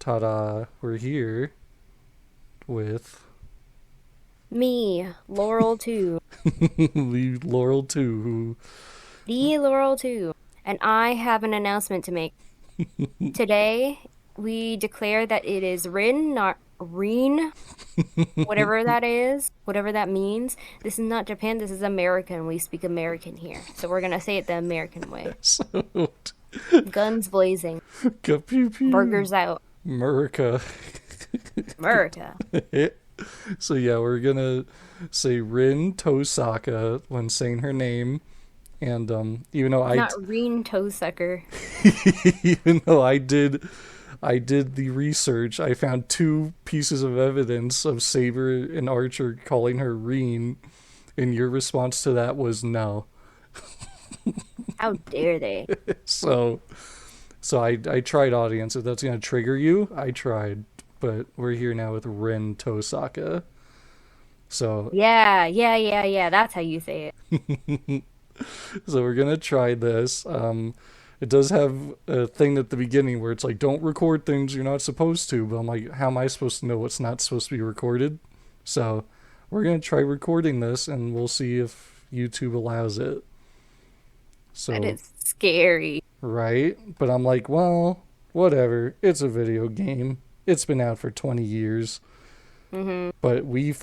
Ta-da! We're here with Me, Laurel 2. the Laurel 2, The Laurel 2. And I have an announcement to make. Today, we declare that it is Rin, not Reen, whatever that is, whatever that means. This is not Japan, this is American. We speak American here. So we're gonna say it the American way. so Guns blazing. pew pew, Burgers out. America. America. So yeah, we're gonna say Rin Tosaka when saying her name, and even though Not Reen toe sucker. even though I did the research, I found two pieces of evidence of Saber and Archer calling her Reen, and your response to that was no. How dare they? So I tried, audience. If that's gonna trigger you, I tried. But we're here now with Rin Tosaka. So Yeah. That's how you say it. so we're gonna try this. It does have a thing at the beginning where it's like, don't record things you're not supposed to. But I'm like, how am I supposed to know what's not supposed to be recorded? So we're gonna try recording this, and we'll see if YouTube allows it. That So is scary. right, but I'm like, well, whatever. It's a video game. It's been out for 20 years, Mm-hmm. but we have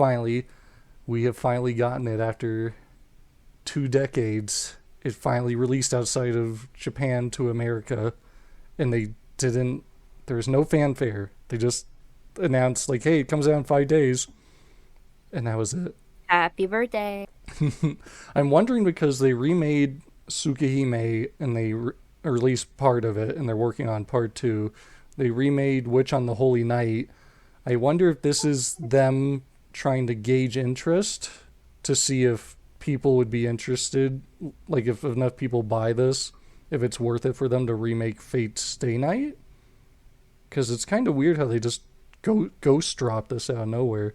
finally gotten it after 2 decades. It finally released outside of Japan to America, and they didn't. There was no fanfare. They just announced like, "Hey, it comes out in 5 days," and that was it. Happy birthday. I'm wondering because they remade Tsukihime and they released part of it, and they're working on part two. They remade Witch on the Holy Night. I wonder if this is them trying to gauge interest to see if people would be interested, like if enough people buy this, if it's worth it for them to remake Fate Stay Night. Because it's kind of weird how they just ghost drop this out of nowhere.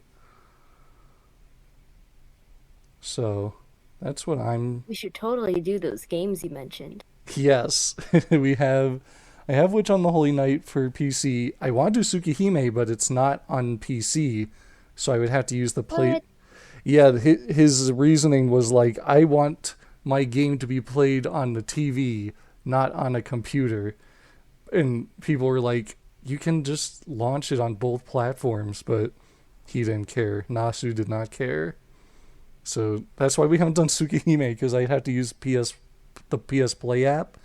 So that's what I'm. We should totally do those games you mentioned. Yes, we have. I have Witch on the Holy Night for PC. I want to do Tsukihime, but it's not on PC, so I would have to use the play. What? Yeah, his reasoning was like, I want my game to be played on the TV, not on a computer. And people were like, you can just launch it on both platforms, but he didn't care. Nasu did not care. So that's why we haven't done Tsukihime, because I'd have to use the PS Play app.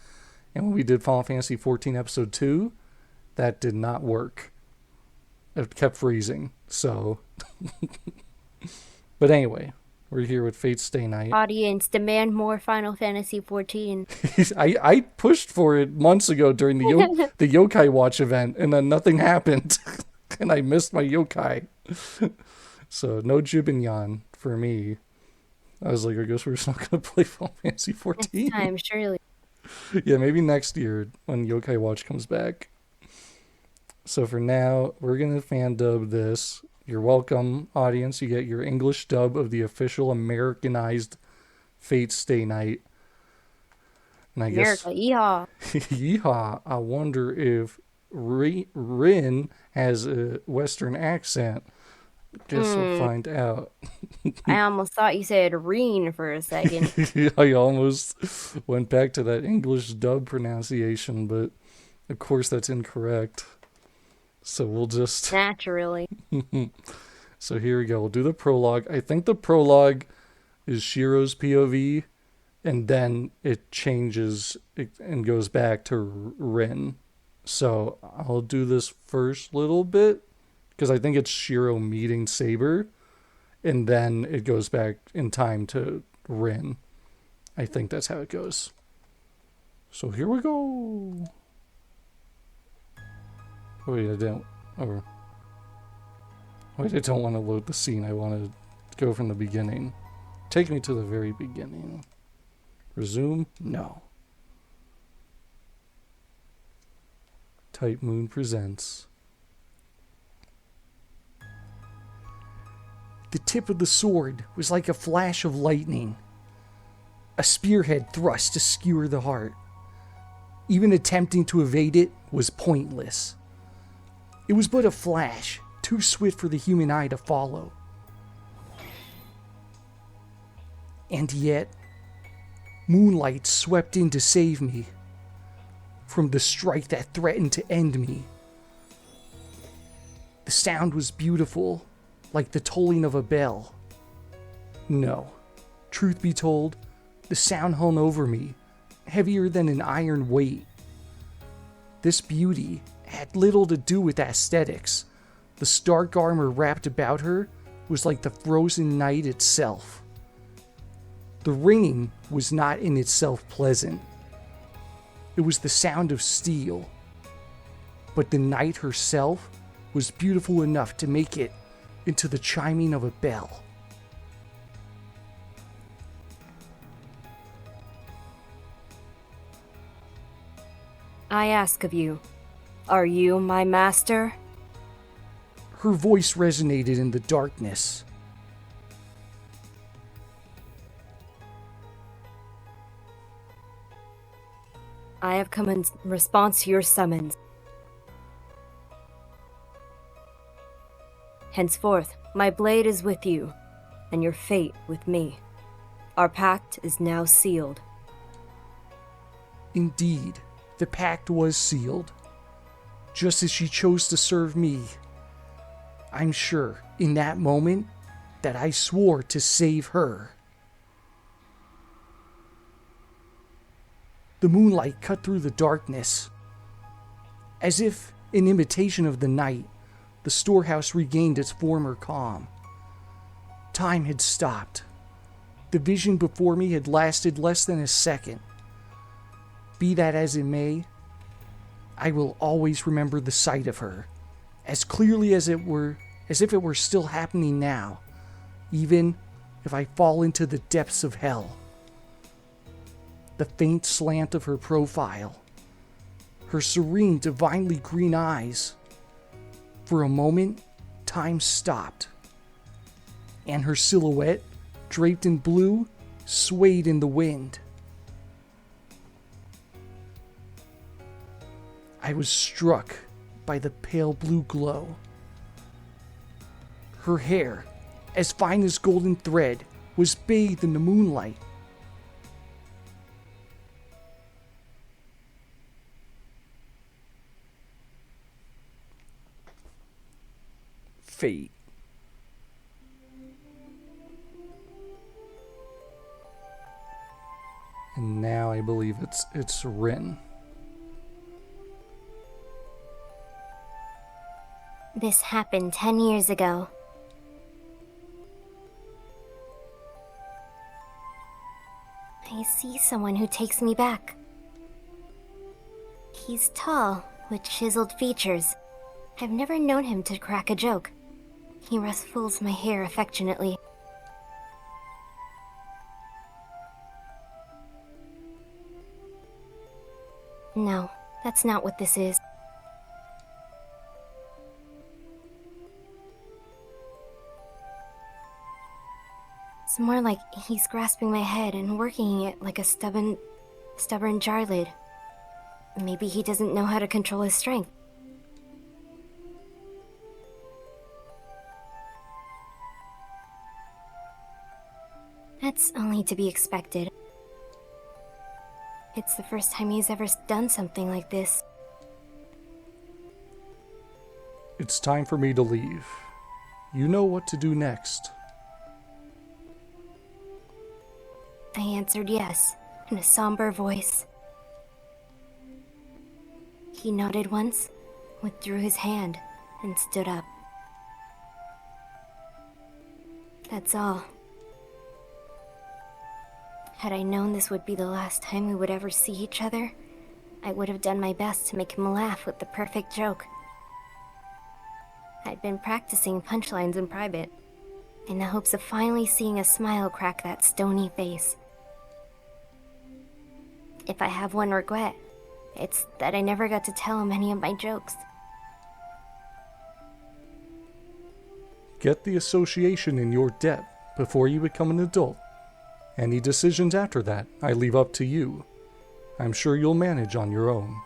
And when we did Final Fantasy 14 Episode 2, that did not work. It kept freezing. So, but anyway, we're here with Fate Stay Night. Audience, demand more Final Fantasy 14. I pushed for it months ago during the Yokai Watch event, and then nothing happened, and I missed my Yokai. So no Jibinyan for me. I was like, I guess we're just not gonna play Final Fantasy Next 14. time, surely. Yeah, maybe next year when Yokai Watch comes back. So for now, we're gonna fan dub this. You're welcome, audience. You get your English dub of the official Americanized Fate Stay Night. And I guess, America, yeehaw. yeehaw, I wonder if Rin has a Western accent. Guess we'll Hmm. find out. I almost thought you said Reen for a second. I almost went back to that English dub pronunciation, but of course that's incorrect. So we'll just. Naturally. So here we go. We'll do the prologue. I think the prologue is Shiro's POV, and then it changes and goes back to Rin. So I'll do this first little bit because I think it's Shiro meeting Saber, and then it goes back in time to Rin. I think that's how it goes. So here we go. Wait, I don't. Or wait, I don't want to load the scene. I want to go from the beginning. Take me to the very beginning. Resume? No. Type Moon presents. The tip of the sword was like a flash of lightning. A spearhead thrust to skewer the heart. Even attempting to evade it was pointless. It was but a flash, too swift for the human eye to follow. And yet, moonlight swept in to save me from the strike that threatened to end me. The sound was beautiful, like the tolling of a bell. No, truth be told, the sound hung over me, heavier than an iron weight. This beauty had little to do with aesthetics. The stark armor wrapped about her was like the frozen night itself. The ringing was not in itself pleasant. It was the sound of steel. But the night herself was beautiful enough to make it into the chiming of a bell. I ask of you, are you my master? Her voice resonated in the darkness. I have come in response to your summons. Henceforth, my blade is with you, and your fate with me. Our pact is now sealed. Indeed, the pact was sealed. Just as she chose to serve me. I'm sure, in that moment, that I swore to save her. The moonlight cut through the darkness. As if in imitation of the night, the storehouse regained its former calm. Time had stopped. The vision before me had lasted less than a second. Be that as it may, I will always remember the sight of her, as clearly as if it were still happening now, even if I fall into the depths of hell. The faint slant of her profile, her serene, divinely green eyes. For a moment, time stopped, and her silhouette, draped in blue, swayed in the wind. I was struck by the pale blue glow. Her hair, as fine as golden thread, was bathed in the moonlight. Fate. And now I believe it's Rin. This happened 10 years ago. I see someone who takes me back. He's tall, with chiseled features. I've never known him to crack a joke. He ruffles my hair affectionately. No, that's not what this is. It's more like he's grasping my head and working it like a stubborn jar lid. Maybe he doesn't know how to control his strength. That's only to be expected. It's the first time he's ever done something like this. It's time for me to leave. You know what to do next. I answered yes, in a somber voice. He nodded once, withdrew his hand, and stood up. That's all. Had I known this would be the last time we would ever see each other, I would have done my best to make him laugh with the perfect joke. I'd been practicing punchlines in private, in the hopes of finally seeing a smile crack that stony face. If I have one regret, it's that I never got to tell him any of my jokes. Get the association in your debt before you become an adult. Any decisions after that, I leave up to you. I'm sure you'll manage on your own.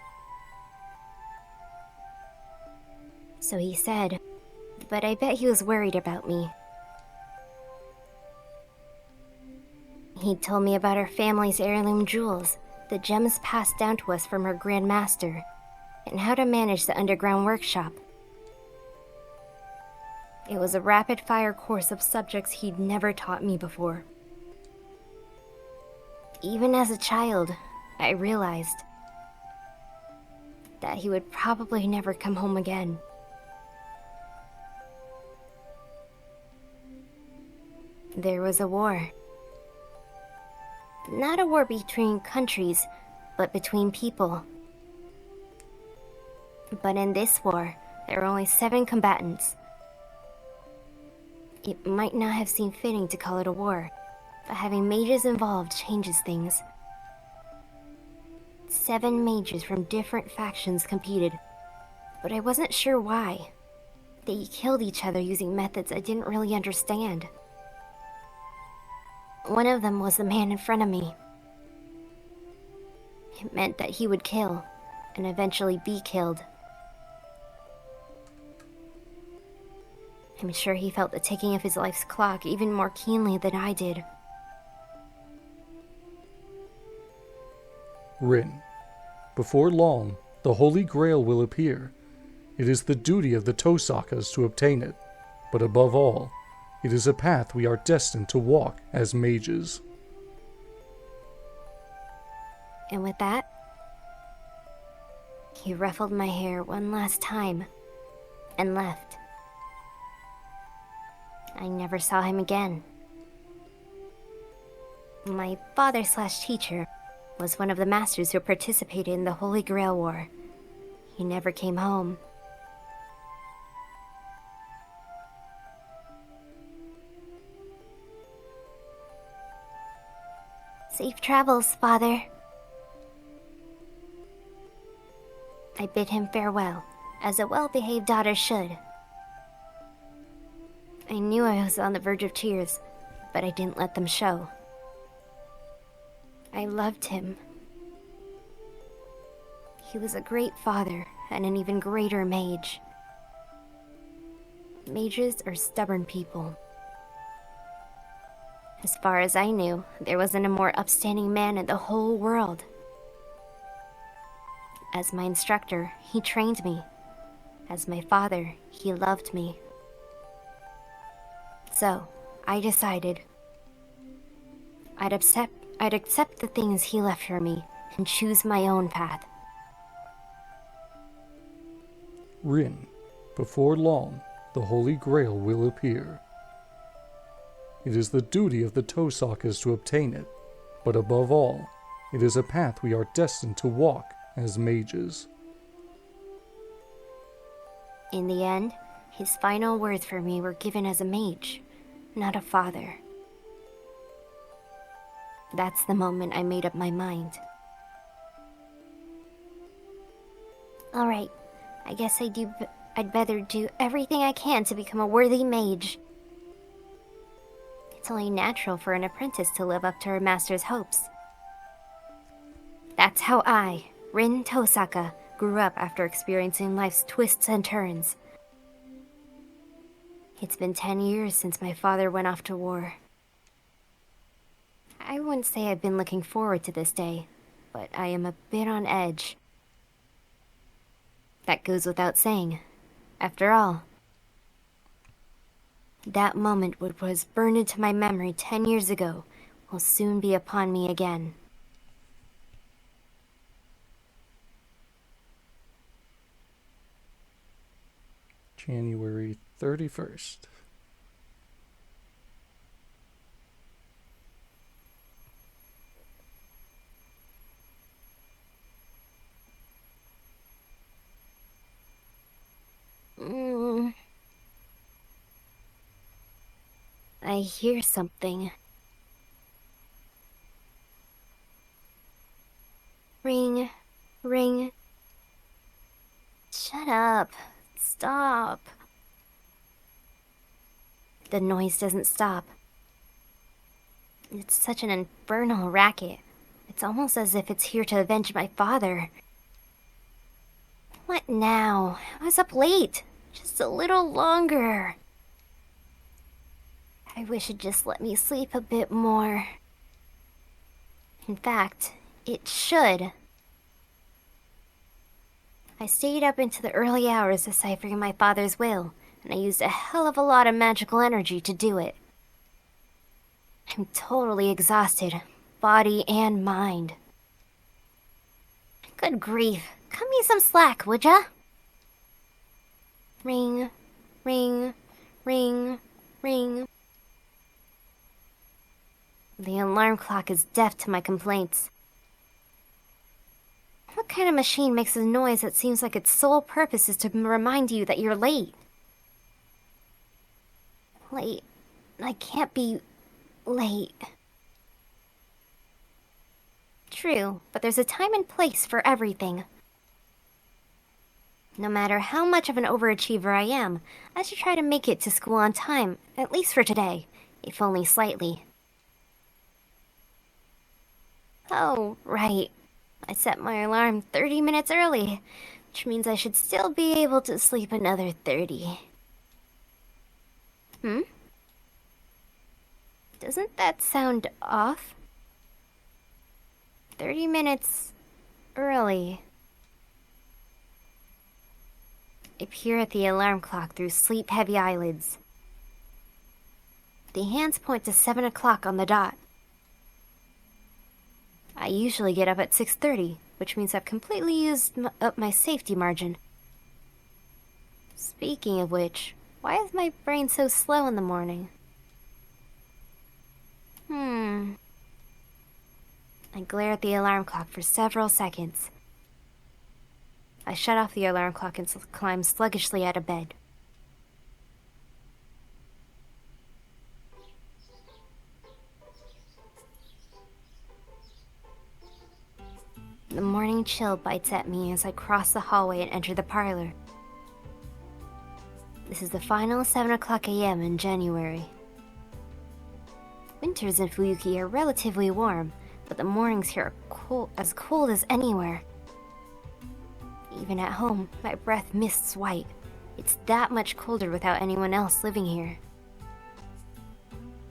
So he said, but I bet he was worried about me. He told me about our family's heirloom jewels, the gems passed down to us from our Grand Master, and how to manage the underground workshop. It was a rapid-fire course of subjects he'd never taught me before. Even as a child, I realized that he would probably never come home again. There was a war. Not a war between countries, but between people. But in this war, there were only 7 combatants. It might not have seemed fitting to call it a war, but having mages involved changes things. 7 mages from different factions competed, but I wasn't sure why. They killed each other using methods I didn't really understand. One of them was the man in front of me. It meant that he would kill, and eventually be killed. I'm sure he felt the ticking of his life's clock even more keenly than I did. Rin. Before long, the Holy Grail will appear. It is the duty of the Tosakas to obtain it, but above all, it is a path we are destined to walk as mages. And with that, he ruffled my hair one last time and left. I never saw him again. My father/teacher was one of the masters who participated in the Holy Grail War. He never came home. Safe travels, Father. I bid him farewell, as a well-behaved daughter should. I knew I was on the verge of tears, but I didn't let them show. I loved him. He was a great father and an even greater mage. Mages are stubborn people. As far as I knew, there wasn't a more upstanding man in the whole world. As my instructor, he trained me. As my father, he loved me. So, I decided I'd accept the things he left for me and choose my own path. Rin. Before long, the Holy Grail will appear. It is the duty of the Tosakas to obtain it, but above all, it is a path we are destined to walk as mages. In the end, his final words for me were given as a mage, not a father. That's the moment I made up my mind. Alright, I guess I'd better do everything I can to become a worthy mage. It's only natural for an apprentice to live up to her master's hopes. That's how I, Rin Tosaka, grew up after experiencing life's twists and turns. It's been 10 years since my father went off to war. I wouldn't say I've been looking forward to this day, but I am a bit on edge. That goes without saying. After all, that moment which was burned into my memory 10 years ago will soon be upon me again. January 31st. I hear something. Ring, ring. Shut up. Stop. The noise doesn't stop. It's such an infernal racket. It's almost as if it's here to avenge my father. What now? I was up late. Just a little longer. I wish it'd just let me sleep a bit more. In fact, it should. I stayed up into the early hours deciphering my father's will, and I used a hell of a lot of magical energy to do it. I'm totally exhausted, body and mind. Good grief, cut me some slack, would ya? Ring, ring, ring, ring. The alarm clock is deaf to my complaints. What kind of machine makes a noise that seems like its sole purpose is to remind you that you're late? Late? I can't be late. True, but there's a time and place for everything. No matter how much of an overachiever I am, I should try to make it to school on time, at least for today, if only slightly. Oh, right. I set my alarm 30 minutes early, which means I should still be able to sleep another 30. Doesn't that sound off? 30 minutes early. I peer at the alarm clock through sleep-heavy eyelids. The hands point to 7 o'clock on the dot. I usually get up at 6:30, which means I've completely used up my safety margin. Speaking of which, why is my brain so slow in the morning? I glare at the alarm clock for several seconds. I shut off the alarm clock and climb sluggishly out of bed. The morning chill bites at me as I cross the hallway and enter the parlor. This is the final 7 o'clock a.m. in January. Winters in Fuyuki are relatively warm, but the mornings here are as cold as anywhere. Even at home, my breath mists white. It's that much colder without anyone else living here.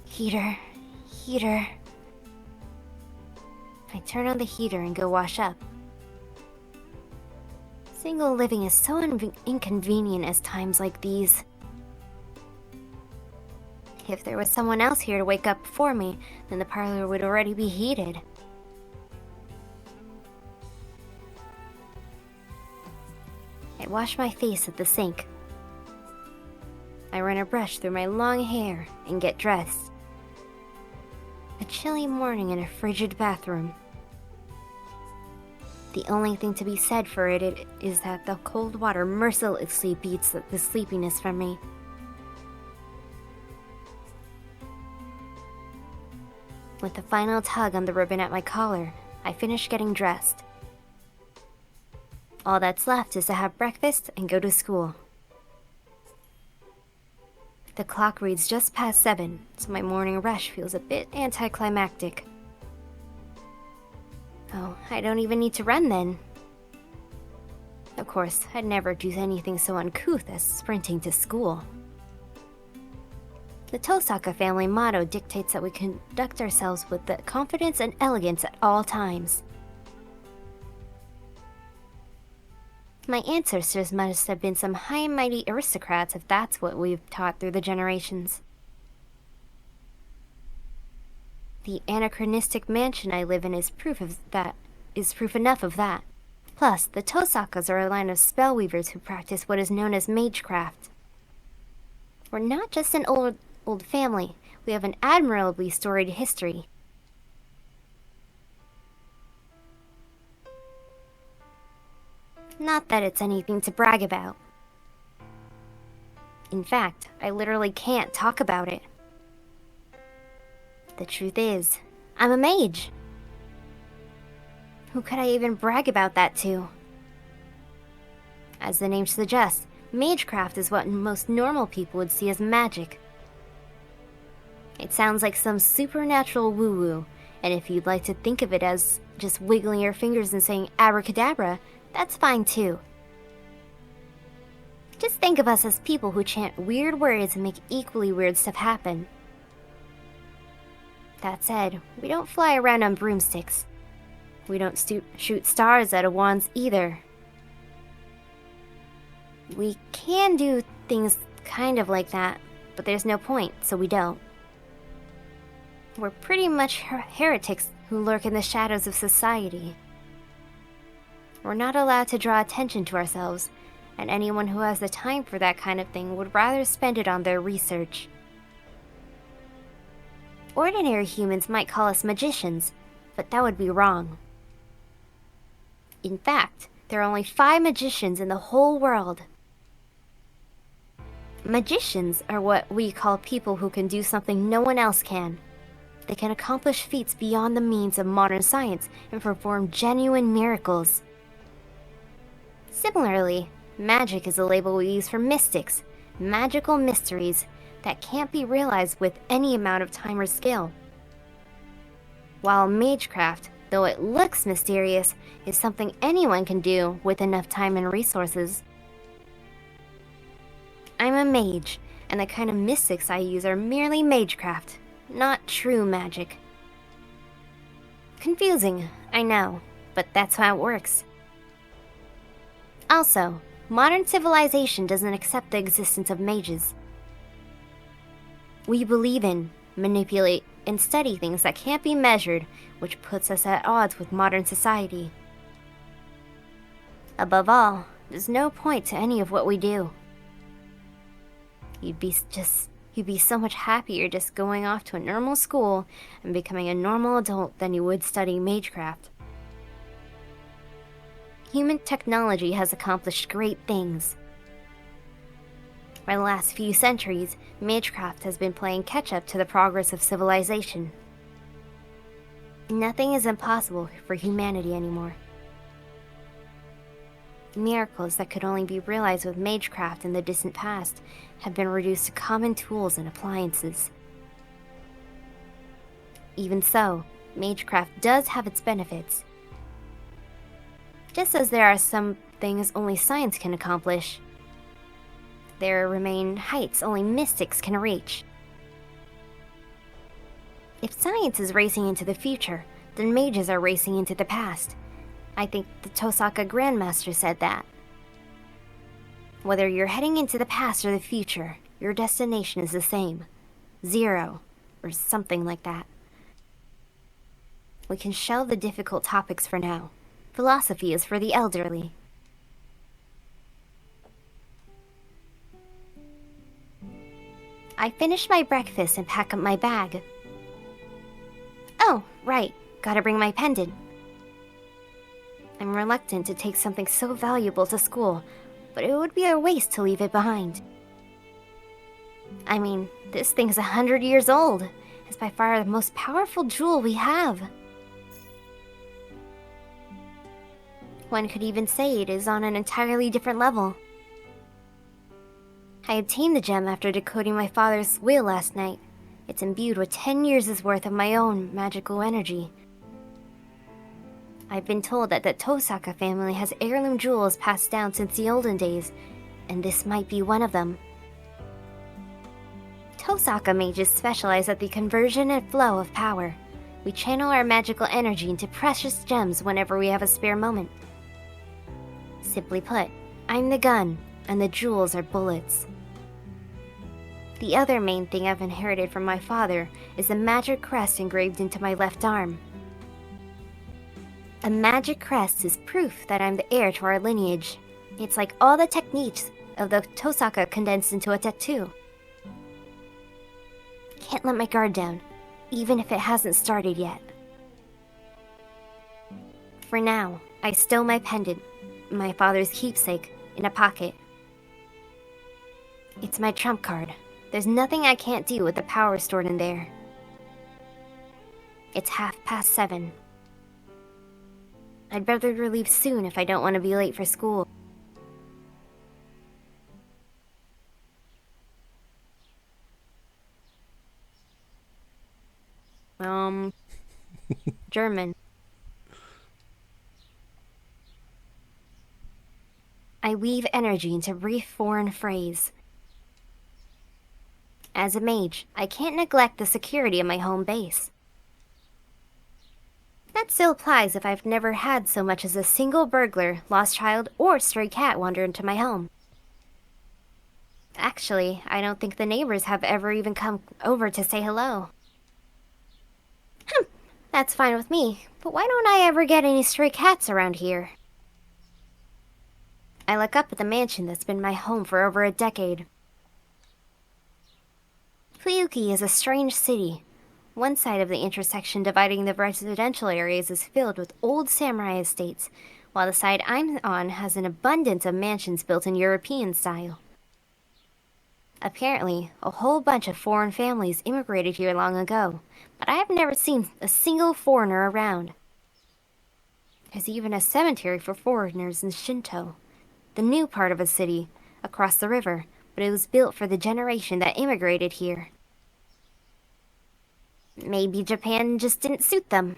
Heater, heater. I turn on the heater and go wash up. Single living is so inconvenient at times like these. If there was someone else here to wake up before me, then the parlor would already be heated. I wash my face at the sink. I run a brush through my long hair and get dressed. A chilly morning in a frigid bathroom. The only thing to be said for it is that the cold water mercilessly beats the sleepiness from me. With a final tug on the ribbon at my collar, I finish getting dressed. All that's left is to have breakfast and go to school. The clock reads just past 7, so my morning rush feels a bit anticlimactic. Oh, I don't even need to run then. Of course, I'd never do anything so uncouth as sprinting to school. The Tosaka family motto dictates that we conduct ourselves with the confidence and elegance at all times. My ancestors must have been some high and mighty aristocrats if that's what we've taught through the generations. The anachronistic mansion I live in is proof enough of that. Plus, the Tosakas are a line of spellweavers who practice what is known as magecraft. We're not just an old family, we have an admirably storied history. Not that it's anything to brag about. In fact, I literally can't talk about it. The truth is, I'm a mage. Who could I even brag about that to? As the name suggests, magecraft is what most normal people would see as magic. It sounds like some supernatural woo-woo, and if you'd like to think of it as just wiggling your fingers and saying abracadabra, that's fine too. Just think of us as people who chant weird words and make equally weird stuff happen. That said, we don't fly around on broomsticks. We don't shoot stars out of wands either. We can do things kind of like that, but there's no point, so we don't. We're pretty much heretics who lurk in the shadows of society. We're not allowed to draw attention to ourselves, and anyone who has the time for that kind of thing would rather spend it on their research. Ordinary humans might call us magicians, but that would be wrong. In fact, there are only 5 magicians in the whole world. Magicians are what we call people who can do something no one else can. They can accomplish feats beyond the means of modern science and perform genuine miracles. Similarly, magic is a label we use for mystics, magical mysteries that can't be realized with any amount of time or skill. While magecraft, though it looks mysterious, is something anyone can do with enough time and resources. I'm a mage, and the kind of mystics I use are merely magecraft, not true magic. Confusing, I know, but that's how it works. Also, modern civilization doesn't accept the existence of mages. We believe in, manipulate, and study things that can't be measured, which puts us at odds with modern society. Above all, there's no point to any of what we do. You'd be so much happier just going off to a normal school and becoming a normal adult than you would studying magecraft. Human technology has accomplished great things. For the last few centuries, magecraft has been playing catch-up to the progress of civilization. Nothing is impossible for humanity anymore. Miracles that could only be realized with magecraft in the distant past have been reduced to common tools and appliances. Even so, magecraft does have its benefits. Just as there are some things only science can accomplish, there remain heights only mystics can reach. If science is racing into the future, then mages are racing into the past. I think the Tosaka Grandmaster said that. Whether you're heading into the past or the future, your destination is the same. 0, or something like that. We can shelve the difficult topics for now. Philosophy is for the elderly. I finished my breakfast and pack up my bag. Oh, right, gotta bring my pendant. I'm reluctant to take something so valuable to school, but it would be a waste to leave it behind. I mean, this thing's 100 years old. It's by far the most powerful jewel we have. One could even say it is on an entirely different level. I obtained the gem after decoding my father's will last night. It's imbued with 10 years' worth of my own magical energy. I've been told that the Tosaka family has heirloom jewels passed down since the olden days, and this might be one of them. Tosaka mages specialize at the conversion and flow of power. We channel our magical energy into precious gems whenever we have a spare moment. Simply put, I'm the gun, and the jewels are bullets. The other main thing I've inherited from my father is the magic crest engraved into my left arm. A magic crest is proof that I'm the heir to our lineage. It's like all the techniques of the Tosaka condensed into a tattoo. Can't let my guard down, even if it hasn't started yet. For now, I stow my pendant, my father's keepsake, in a pocket. It's my trump card. There's nothing I can't do with the power stored in there. It's 7:30. I'd better leave soon if I don't want to be late for school. German. I weave energy into brief foreign phrase. As a mage, I can't neglect the security of my home base. That still applies if I've never had so much as a single burglar, lost child, or stray cat wander into my home. Actually, I don't think the neighbors have ever even come over to say hello. That's fine with me, but why don't I ever get any stray cats around here? I look up at the mansion that's been my home for over a decade. Fuyuki is a strange city. One side of the intersection dividing the residential areas is filled with old samurai estates, while the side I'm on has an abundance of mansions built in European style. Apparently, a whole bunch of foreign families immigrated here long ago, but I have never seen a single foreigner around. There's even a cemetery for foreigners in Shinto, the new part of a city, across the river, but it was built for the generation that immigrated here. Maybe Japan just didn't suit them.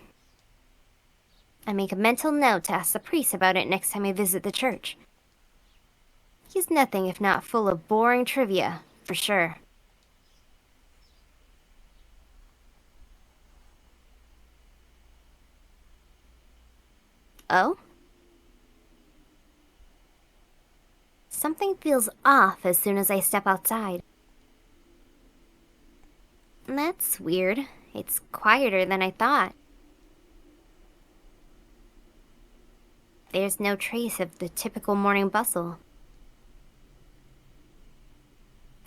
I make a mental note to ask the priest about it next time I visit the church. He's nothing if not full of boring trivia, for sure. Oh? Something feels off as soon as I step outside. That's weird. It's quieter than I thought. There's no trace of the typical morning bustle.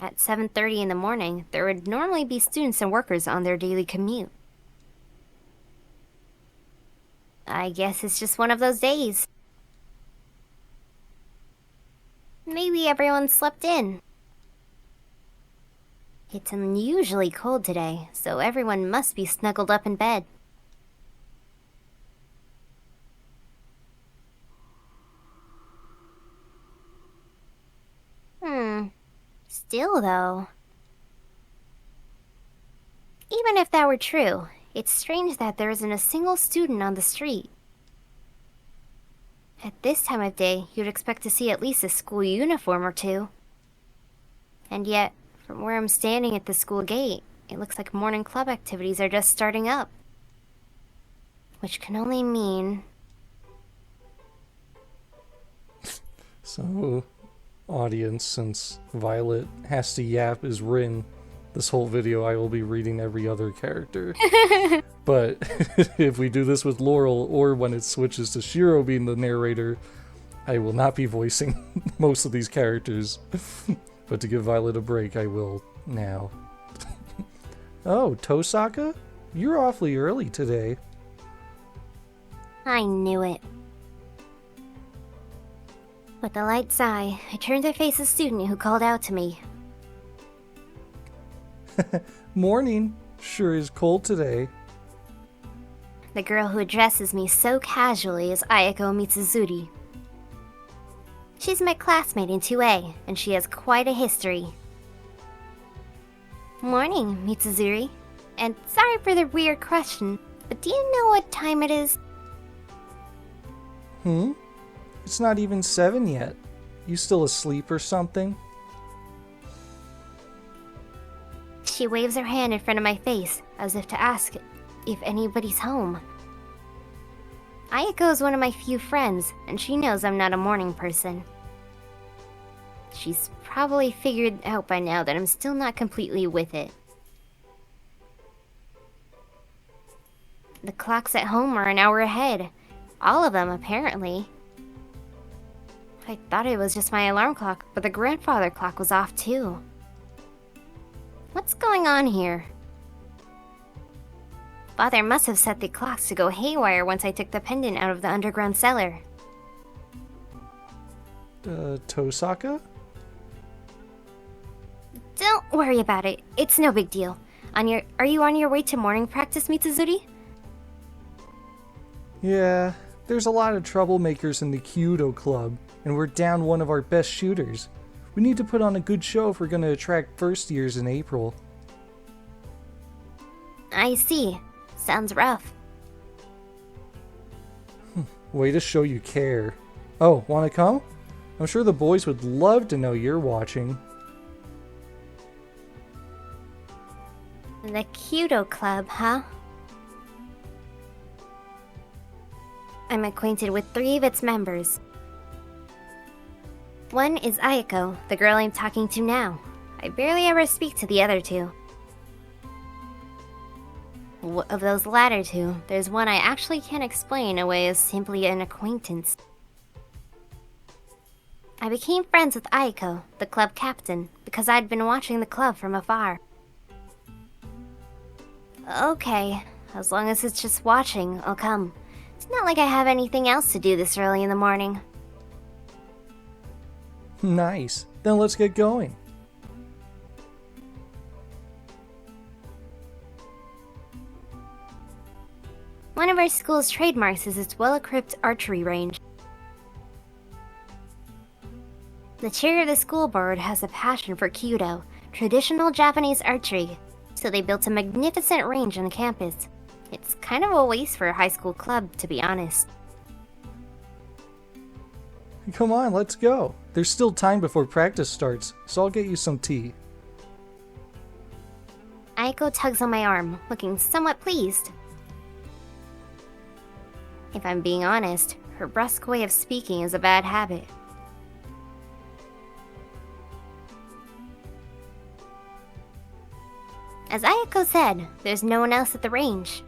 At 7:30 in the morning, there would normally be students and workers on their daily commute. I guess it's just one of those days. Maybe everyone slept in. It's unusually cold today, so everyone must be snuggled up in bed. Still, though. Even if that were true, it's strange that there isn't a single student on the street. At this time of day, you'd expect to see at least a school uniform or two. And yet, from where I'm standing at the school gate, it looks like morning club activities are just starting up. Which can only mean... So, audience, since Violet has to yap as Rin, this whole video I will be reading every other character. But if we do this with Laurel, or when it switches to Shiro being the narrator, I will not be voicing most of these characters. But to give Violet a break, I will now. Oh, Tosaka? You're awfully early today. I knew it. With a light sigh, I turned to face a student who called out to me. Morning. Sure is cold today. The girl who addresses me so casually is Ayako Mitsuzuri. She's my classmate in 2A, and she has quite a history. Morning, Mitsuzuri. And sorry for the weird question, but do you know what time it is? It's not even 7 yet. You still asleep or something? She waves her hand in front of my face, as if to ask if anybody's home. Ayako is one of my few friends, and she knows I'm not a morning person. She's probably figured out by now that I'm still not completely with it. The clocks at home are an hour ahead. All of them, apparently. I thought it was just my alarm clock, but the grandfather clock was off too. What's going on here? Father must have set the clocks to go haywire once I took the pendant out of the underground cellar. Tosaka? Don't worry about it. It's no big deal. Are you on your way to morning practice, Mitsuzuri? Yeah, there's a lot of troublemakers in the Kyudo Club, and we're down one of our best shooters. We need to put on a good show if we're going to attract first years in April. I see. Sounds rough. Way to show you care. Oh, wanna come? I'm sure the boys would love to know you're watching. The Kyudo Club, huh? I'm acquainted with 3 of its members. One is Ayako, the girl I'm talking to now. I barely ever speak to the other 2. Of those latter 2, there's one I actually can't explain away as simply an acquaintance. I became friends with Ayako, the club captain, because I'd been watching the club from afar. Okay, as long as it's just watching, I'll come. It's not like I have anything else to do this early in the morning. Nice. Then let's get going. One of our school's trademarks is its well-equipped archery range. The chair of the school board has a passion for Kyudo, traditional Japanese archery, so they built a magnificent range on the campus. It's kind of a waste for a high school club, to be honest. Come on, let's go. There's still time before practice starts, so I'll get you some tea. Aiko tugs on my arm, looking somewhat pleased. If I'm being honest, her brusque way of speaking is a bad habit. As Ayako said, there's no one else at the range.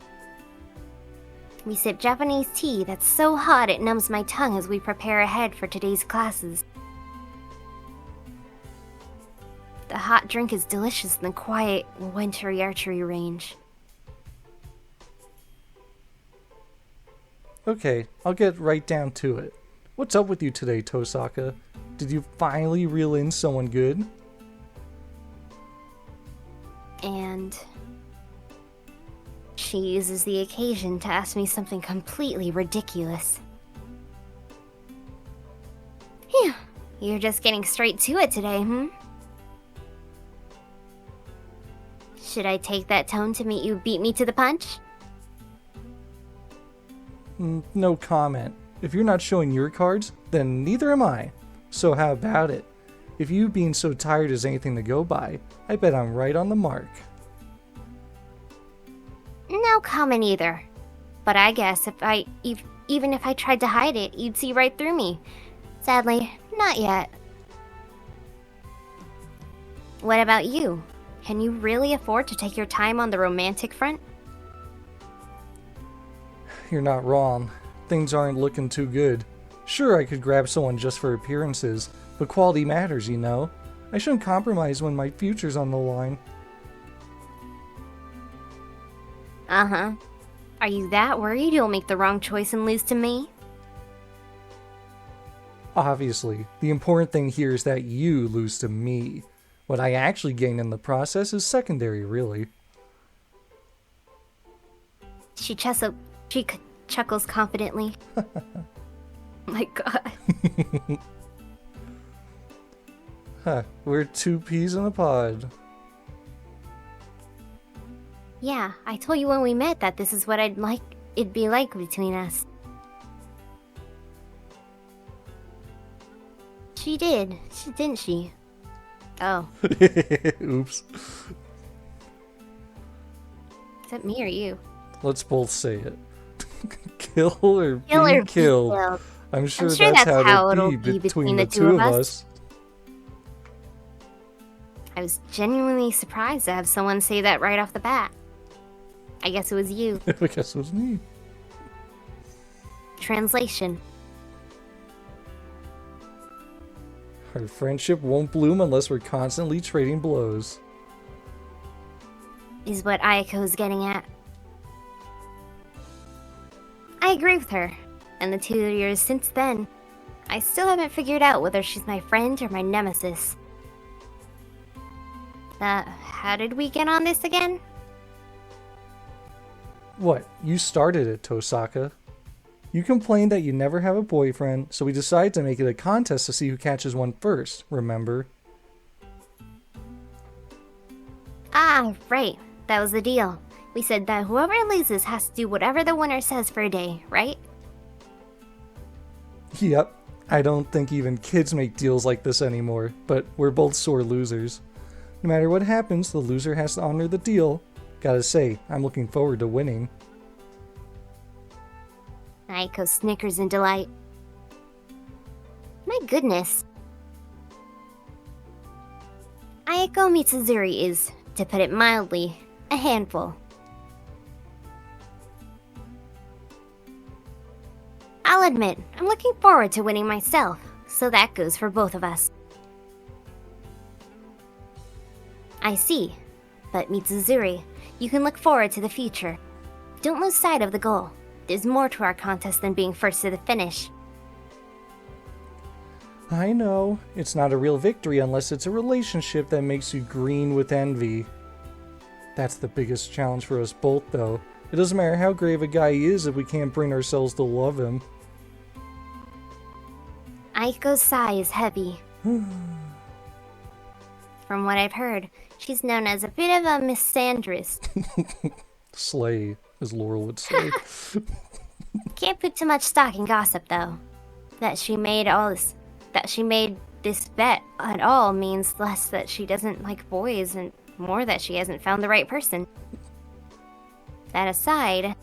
We sip Japanese tea that's so hot it numbs my tongue as we prepare ahead for today's classes. The hot drink is delicious in the quiet, wintry archery range. Okay, I'll get right down to it. What's up with you today, Tosaka? Did you finally reel in someone good? And she uses the occasion to ask me something completely ridiculous. Phew, you're just getting straight to it today, hmm? Should I take that tone to meet you beat me to the punch? No comment. If you're not showing your cards, then neither am I. So how about it? If you being so tired is anything to go by, I bet I'm right on the mark. No comment either. But I guess even if I tried to hide it, you'd see right through me. Sadly, not yet. What about you? Can you really afford to take your time on the romantic front? You're not wrong. Things aren't looking too good. Sure, I could grab someone just for appearances, but quality matters, you know? I shouldn't compromise when my future's on the line. Uh-huh. Are you that worried you'll make the wrong choice and lose to me? Obviously, the important thing here is that you lose to me. What I actually gain in the process is secondary, really. She chuckles confidently. My god. Huh, we're 2 peas in a pod. Yeah, I told you when we met that this is what it'd be like between us. She did, didn't she? Oh. Oops. Is that me or you? Let's both say it. Kill or Kill be or be killed. killed. I'm sure that's how how it'll it'll be be between the two of us. I was genuinely surprised to have someone say that right off the bat. I guess it was you. I guess it was me. Translation. Our friendship won't bloom unless we're constantly trading blows. Is what Ayako is getting at. I agree with her, and the 2 years since then, I still haven't figured out whether she's my friend or my nemesis. How did we get on this again? What? You started it, Tosaka. You complained that you never have a boyfriend, so we decided to make it a contest to see who catches one first, remember? Ah, right. That was the deal. We said that whoever loses has to do whatever the winner says for a day, right? Yep. I don't think even kids make deals like this anymore, but we're both sore losers. No matter what happens, the loser has to honor the deal. Gotta say, I'm looking forward to winning. Aiko snickers in delight. My goodness. Aiko Mitsuzuri is, to put it mildly, a handful. I'll admit, I'm looking forward to winning myself, so that goes for both of us. I see. But Mitsuzuri, you can look forward to the future. Don't lose sight of the goal. There's more to our contest than being first to the finish. I know, it's not a real victory unless it's a relationship that makes you green with envy. That's the biggest challenge for us both, though. It doesn't matter how great of a guy he is if we can't bring ourselves to love him. Aiko's sigh is heavy. From what I've heard, she's known as a bit of a misandrist. Slay, as Laurel would say. Can't put too much stock in gossip, though. That she made this bet at all means less that she doesn't like boys and more that she hasn't found the right person. That aside...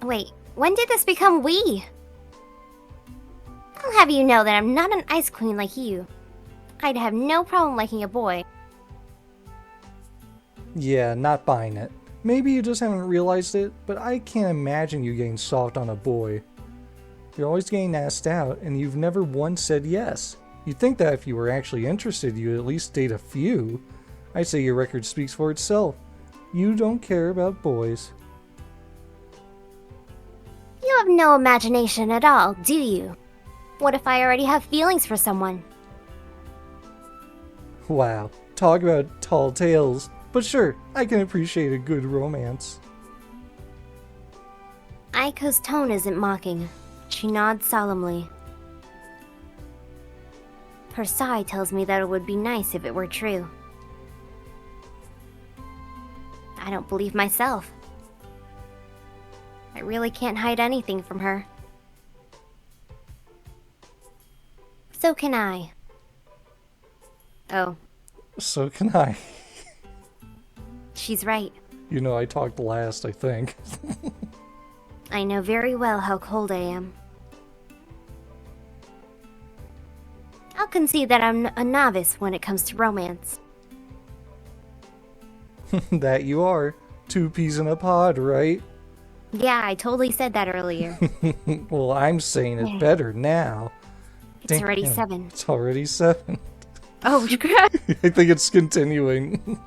Wait, when did this become we? I'll have you know that I'm not an ice queen like you. I'd have no problem liking a boy. Yeah, not buying it. Maybe you just haven't realized it, but I can't imagine you getting soft on a boy. You're always getting asked out, and you've never once said yes. You'd think that if you were actually interested, you'd at least date a few. I'd say your record speaks for itself. You don't care about boys. You have no imagination at all, do you? What if I already have feelings for someone? Wow, talk about tall tales. But sure, I can appreciate a good romance. Aiko's tone isn't mocking. She nods solemnly. Her sigh tells me that it would be nice if it were true. I don't believe myself. I really can't hide anything from her. So can I. Oh, So can I. she's right. You know, I talked last, I think. I know very well how cold I am. I'll concede that I'm a novice when it comes to romance. That you are. 2 peas in a pod, right? Yeah, I totally said that earlier. Well, I'm saying it better now. It's already Damn, 7. It's already 7. Oh, crap. I think it's continuing.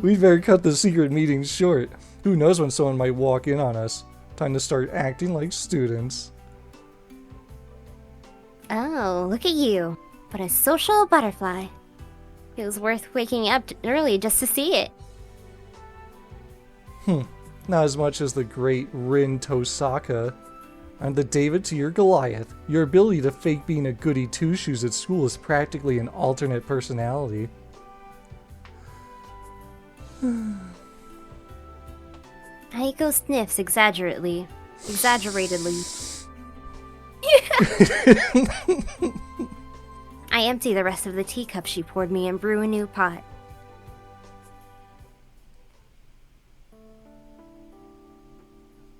We'd better cut the secret meetings short. Who knows when someone might walk in on us. Time to start acting like students. Oh, look at you. What a social butterfly. It was worth waking up early just to see it. Not as much as the great Rin Tosaka. I'm the David to your Goliath. Your ability to fake being a goody two-shoes at school is practically an alternate personality. Aiko sniffs exaggeratedly. I empty the rest of the teacup she poured me and brew a new pot.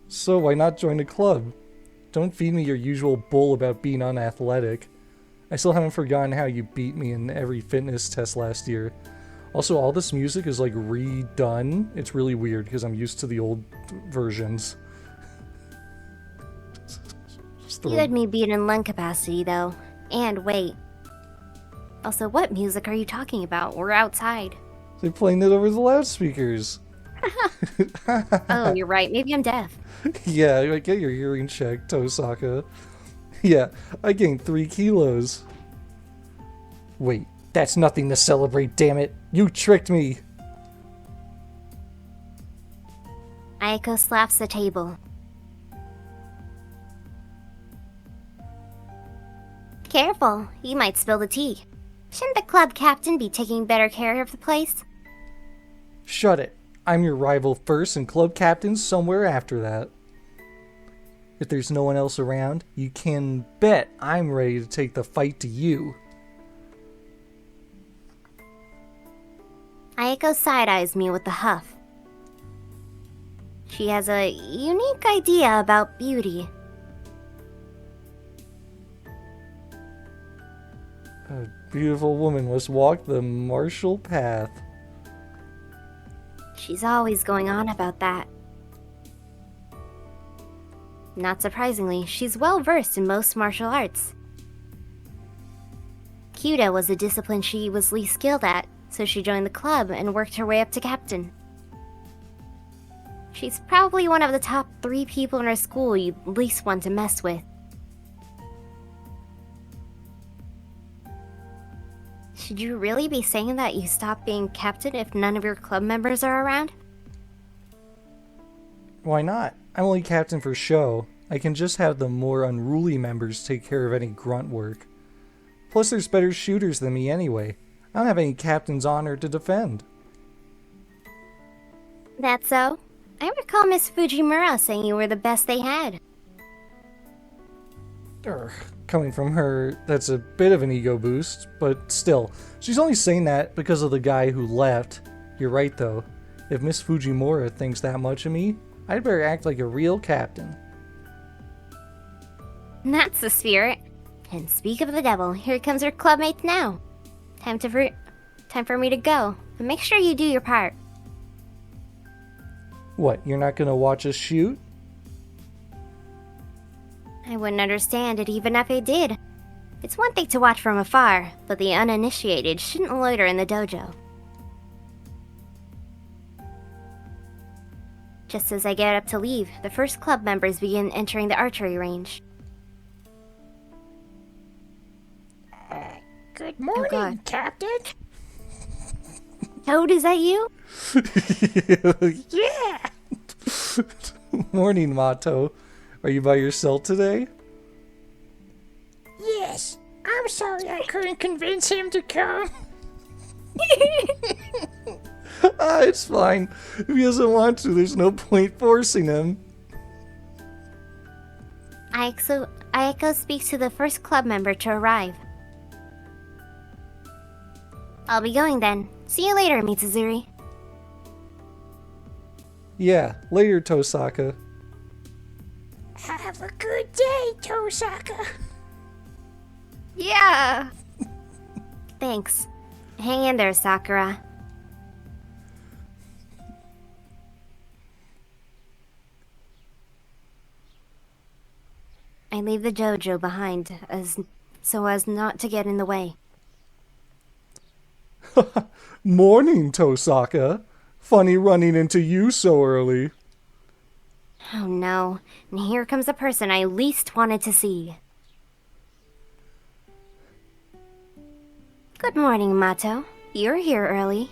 So why not join a club? Don't feed me your usual bull about being unathletic. I still haven't forgotten how you beat me in every fitness test last year. Also, all this music is like redone. It's really weird because I'm used to the old versions. You had me beat in lung capacity, though. And wait. Also, what music are you talking about? We're outside. They're playing it over the loudspeakers. Oh, you're right. Maybe I'm deaf. Yeah, get your hearing checked, Tosaka. Yeah, I gained 3 kilos. Wait, that's nothing to celebrate, damn it. You tricked me. Aiko slaps the table. Careful, you might spill the tea. Shouldn't the club captain be taking better care of the place? Shut it. I'm your rival first and club captain somewhere after that. If there's no one else around, you can bet I'm ready to take the fight to you. Ayako side-eyes me with a huff. She has a unique idea about beauty. A beautiful woman must walk the martial path. She's always going on about that. Not surprisingly, she's well versed in most martial arts. Kyudo was a discipline she was least skilled at, so she joined the club and worked her way up to captain. She's probably one of the top 3 people in her school you'd least want to mess with. Should you really be saying that you stop being captain if none of your club members are around? Why not? I'm only captain for show. I can just have the more unruly members take care of any grunt work. Plus there's better shooters than me anyway. I don't have any captain's honor to defend. That's so? I recall Miss Fujimura saying you were the best they had. Coming from her, that's a bit of an ego boost, but still, she's only saying that because of the guy who left. You're right though. If Miss Fujimura thinks that much of me, I'd better act like a real captain. That's the spirit. And speak of the devil, here comes her clubmates now. Time for me to go, but make sure you do your part. What, you're not gonna watch us shoot? I wouldn't understand it even if I did. It's one thing to watch from afar, but the uninitiated shouldn't loiter in the dojo. Just as I get up to leave, the first club members begin entering the archery range. Good morning, Captain. Toad, is that you? Yeah. Morning, Mato. Are you by yourself today? Yes. I'm sorry I couldn't convince him to come. It's fine. If he doesn't want to, there's no point forcing him. Ayako speaks to the first club member to arrive. I'll be going then. See you later, Mitsuzuri. Yeah, later, Tosaka. Have a good day, Tosaka. Yeah! Thanks. Hang in there, Sakura. I leave the dojo behind so as not to get in the way. Morning, Tosaka. Funny running into you so early. Oh no, and here comes the person I least wanted to see. Good morning, Mato. You're here early.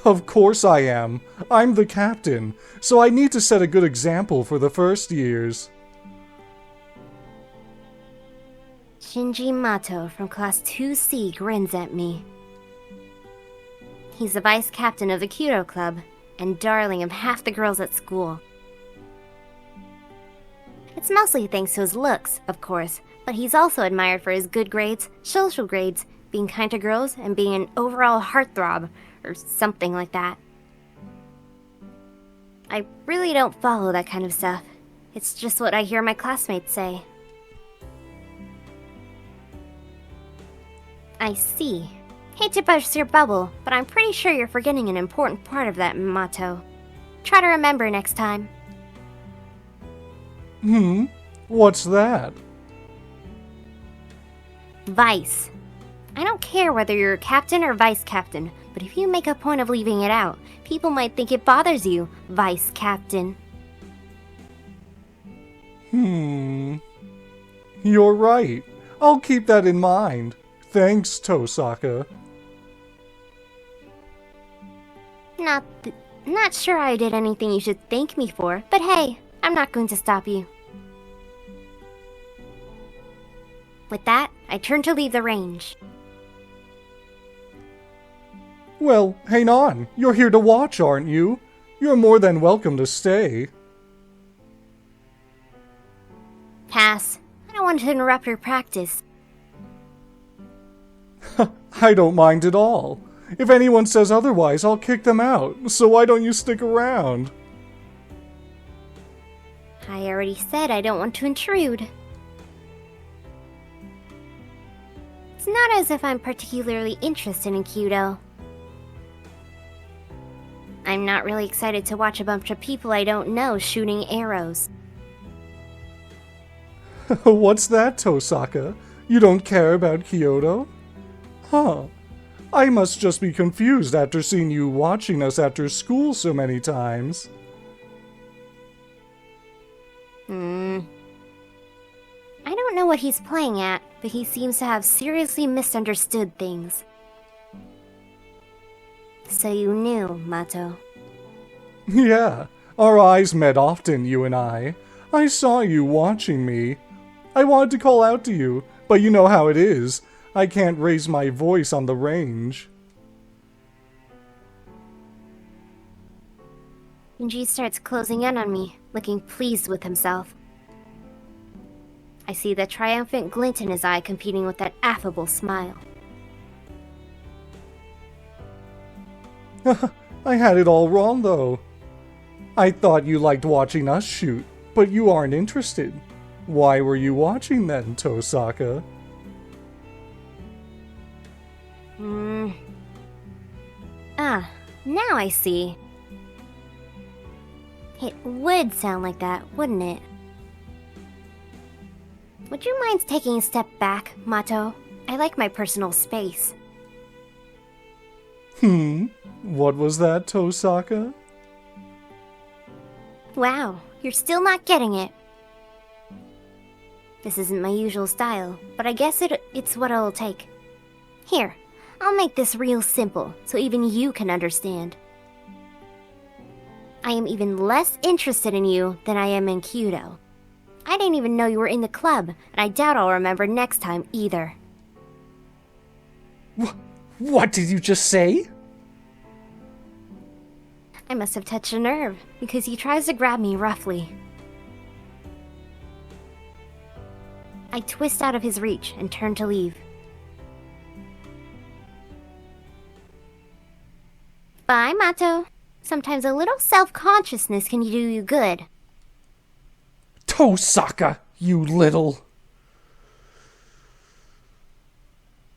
Of course I am. I'm the captain, so I need to set a good example for the first years. Shinji Mato from Class 2C grins at me. He's the vice captain of the Kyudo Club, and darling of half the girls at school. It's mostly thanks to his looks, of course, but he's also admired for his good grades, social grades, being kind to girls, and being an overall heartthrob, or something like that. I really don't follow that kind of stuff. It's just what I hear my classmates say. I see. Hate to burst your bubble, but I'm pretty sure you're forgetting an important part of that motto. Try to remember next time. What's that? Vice. I don't care whether you're a captain or vice captain, but if you make a point of leaving it out, people might think it bothers you, vice captain. You're right. I'll keep that in mind. Thanks, Tosaka. Not sure I did anything you should thank me for, but hey, I'm not going to stop you. With that, I turn to leave the range. Well, hang on. You're here to watch, aren't you? You're more than welcome to stay. Pass. I don't want to interrupt your practice. I don't mind at all. If anyone says otherwise, I'll kick them out. So why don't you stick around? I already said I don't want to intrude. It's not as if I'm particularly interested in Kyudo. I'm not really excited to watch a bunch of people I don't know shooting arrows. What's that, Tosaka? You don't care about Kyoto? Huh. I must just be confused after seeing you watching us after school so many times. I don't know what he's playing at, but he seems to have seriously misunderstood things. So you knew, Mato. Yeah, our eyes met often, you and I. I saw you watching me. I wanted to call out to you, but you know how it is. I can't raise my voice on the range. Shinji starts closing in on me, looking pleased with himself. I see the triumphant glint in his eye competing with that affable smile. I had it all wrong, though. I thought you liked watching us shoot, but you aren't interested. Why were you watching then, Tosaka? Now I see. It would sound like that, wouldn't it? Would you mind taking a step back, Mato? I like my personal space. What was that, Tosaka? Wow, you're still not getting it. This isn't my usual style, but I guess it's what it'll take. Here, I'll make this real simple, so even you can understand. I am even less interested in you than I am in Kyudo. I didn't even know you were in the club, and I doubt I'll remember next time either. What did you just say? I must have touched a nerve, because he tries to grab me roughly. I twist out of his reach and turn to leave. Bye, Mato. Sometimes a little self-consciousness can do you good. Tosaka, you little...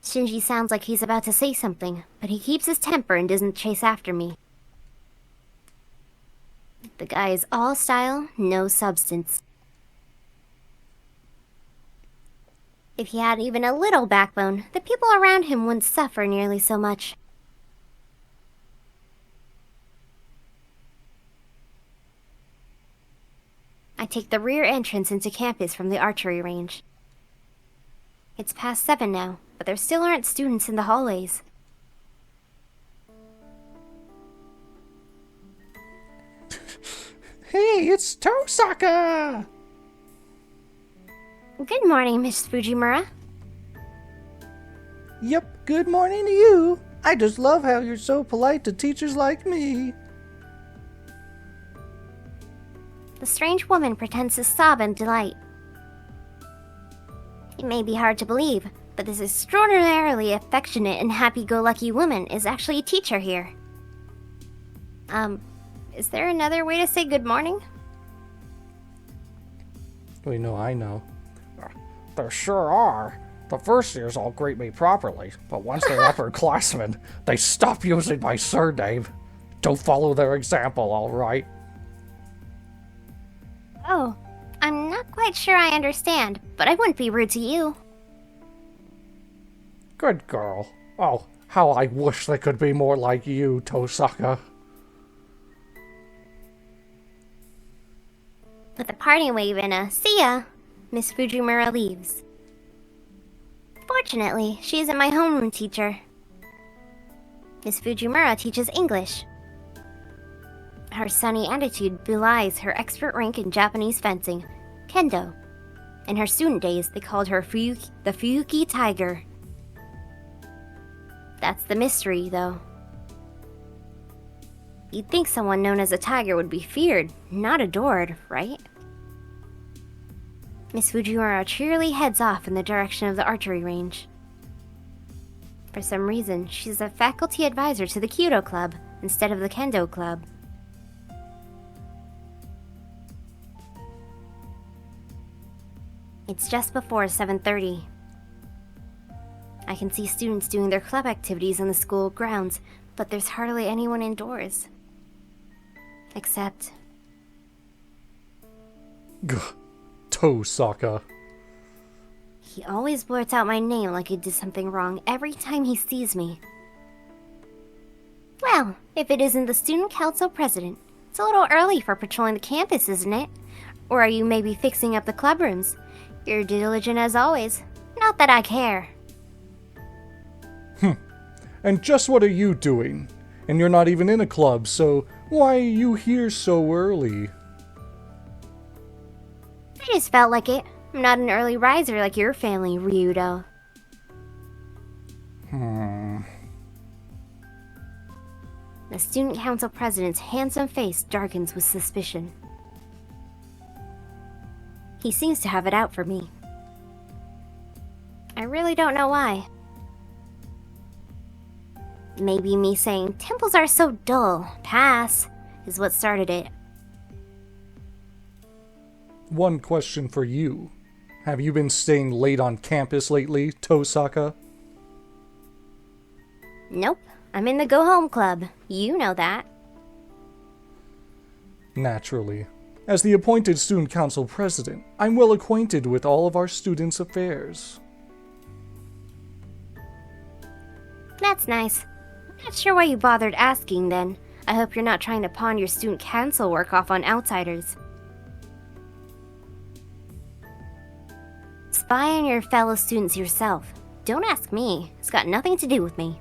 Shinji sounds like he's about to say something, but he keeps his temper and doesn't chase after me. The guy is all style, no substance. If he had even a little backbone, the people around him wouldn't suffer nearly so much. I take the rear entrance into campus from the archery range. It's past 7 now, but there still aren't students in the hallways. Hey, it's Tosaka! Good morning, Miss Fujimura. Yep, good morning to you. I just love how you're so polite to teachers like me. The strange woman pretends to sob in delight. It may be hard to believe, but this extraordinarily affectionate and happy-go-lucky woman is actually a teacher here. Is there another way to say good morning? Wait, no, I know. There sure are. The first years all greet me properly, but once they're upperclassmen, they stop using my surname. Don't follow their example, alright? Oh, I'm not quite sure I understand, but I wouldn't be rude to you. Good girl. Oh, how I wish they could be more like you, Tosaka. With a parting wave and a see ya, Miss Fujimura leaves. Fortunately, she isn't my homeroom teacher. Miss Fujimura teaches English. Her sunny attitude belies her expert rank in Japanese fencing, kendo. In her student days, they called her the Fuyuki Tiger. That's the mystery, though. You'd think someone known as a tiger would be feared, not adored, right? Miss Fujiwara cheerily heads off in the direction of the archery range. For some reason, she's a faculty advisor to the Kyudo Club instead of the Kendo Club. It's just before 7:30. I can see students doing their club activities on the school grounds, but there's hardly anyone indoors. Except... Tosaka. he always blurts out my name like he did something wrong every time he sees me. Well, if it isn't the student council president, it's a little early for patrolling the campus, isn't it? Or are you maybe fixing up the club rooms? You're diligent as always. Not that I care. And just what are you doing? And you're not even in a club, so why are you here so early? I just felt like it. I'm not an early riser like your family, Ryudo. The student council president's handsome face darkens with suspicion. He seems to have it out for me. I really don't know why. Maybe me saying, temples are so dull, pass, is what started it. One question for you. Have you been staying late on campus lately, Tosaka? Nope, I'm in the Go Home Club. You know that. Naturally. As the appointed student council president, I'm well acquainted with all of our students' affairs. That's nice. Not sure why you bothered asking then. I hope you're not trying to pawn your student council work off on outsiders. Spy on your fellow students yourself. Don't ask me. It's got nothing to do with me.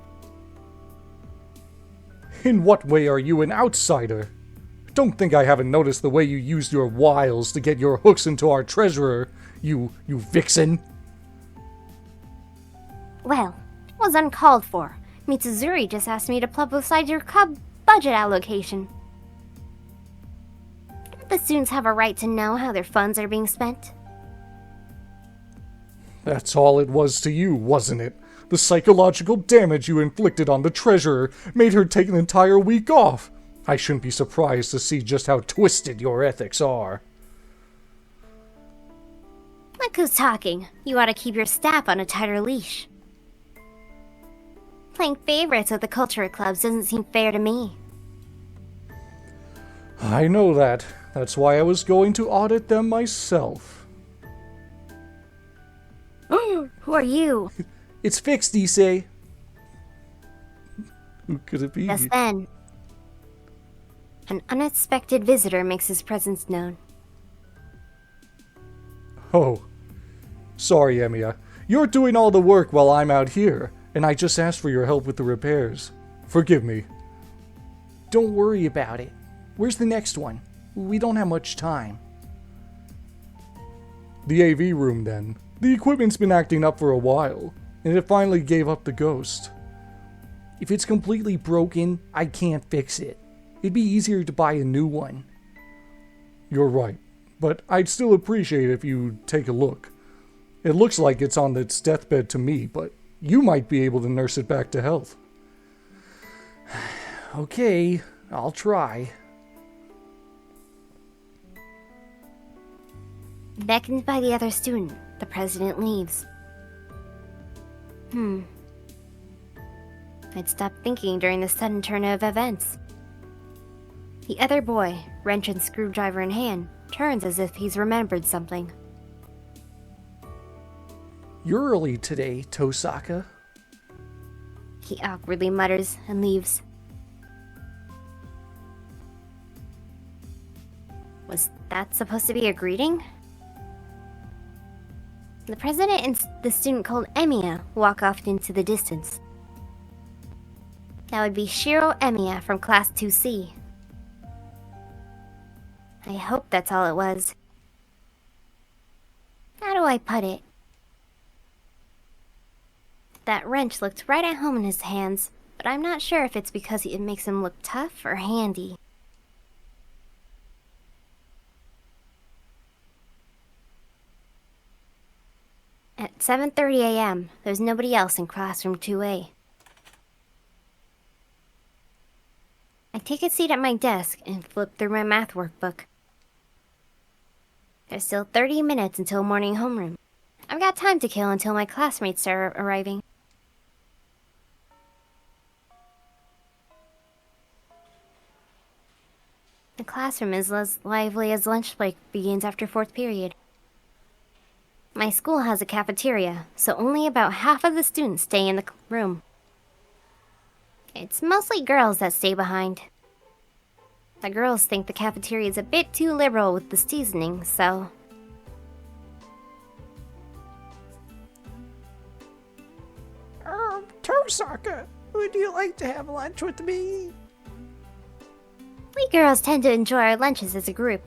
In what way are you an outsider? Don't think I haven't noticed the way you used your wiles to get your hooks into our treasurer, you vixen. Well, it was uncalled for. Mitsuzuri just asked me to publicize your club budget allocation. Don't the students have a right to know how their funds are being spent? That's all it was to you, wasn't it? The psychological damage you inflicted on the treasurer made her take an entire week off. I shouldn't be surprised to see just how twisted your ethics are. Look who's talking. You ought to keep your staff on a tighter leash. Playing favorites with the culture clubs doesn't seem fair to me. I know that. That's why I was going to audit them myself. Who are you? It's fixed, Issei. Who could it be? Just then, an unexpected visitor makes his presence known. Oh. Sorry, Emiya. You're doing all the work while I'm out here, and I just asked for your help with the repairs. Forgive me. Don't worry about it. Where's the next one? We don't have much time. The AV room, then. The equipment's been acting up for a while, and it finally gave up the ghost. If it's completely broken, I can't fix it. It'd be easier to buy a new one. You're right, but I'd still appreciate if you take a look. It looks like it's on its deathbed to me, but you might be able to nurse it back to health. Okay, I'll try. Beckoned by the other student, the president leaves. I'd stopped thinking during the sudden turn of events. The other boy, wrench and screwdriver in hand, turns as if he's remembered something. You're early today, Tosaka. He awkwardly mutters and leaves. Was that supposed to be a greeting? The president and the student called Emiya walk off into the distance. That would be Shiro Emiya from Class 2C. I hope that's all it was. How do I put it? That wrench looked right at home in his hands, but I'm not sure if it's because it makes him look tough or handy. 7:30 a.m. There's nobody else in classroom 2A. I take a seat at my desk and flip through my math workbook. There's still 30 minutes until morning homeroom. I've got time to kill until my classmates start arriving. The classroom is as lively as lunch break begins after 4th period. My school has a cafeteria, so only about half of the students stay in the room. It's mostly girls that stay behind. The girls think the cafeteria is a bit too liberal with the seasoning, so... Tosaka, would you like to have lunch with me? We girls tend to enjoy our lunches as a group.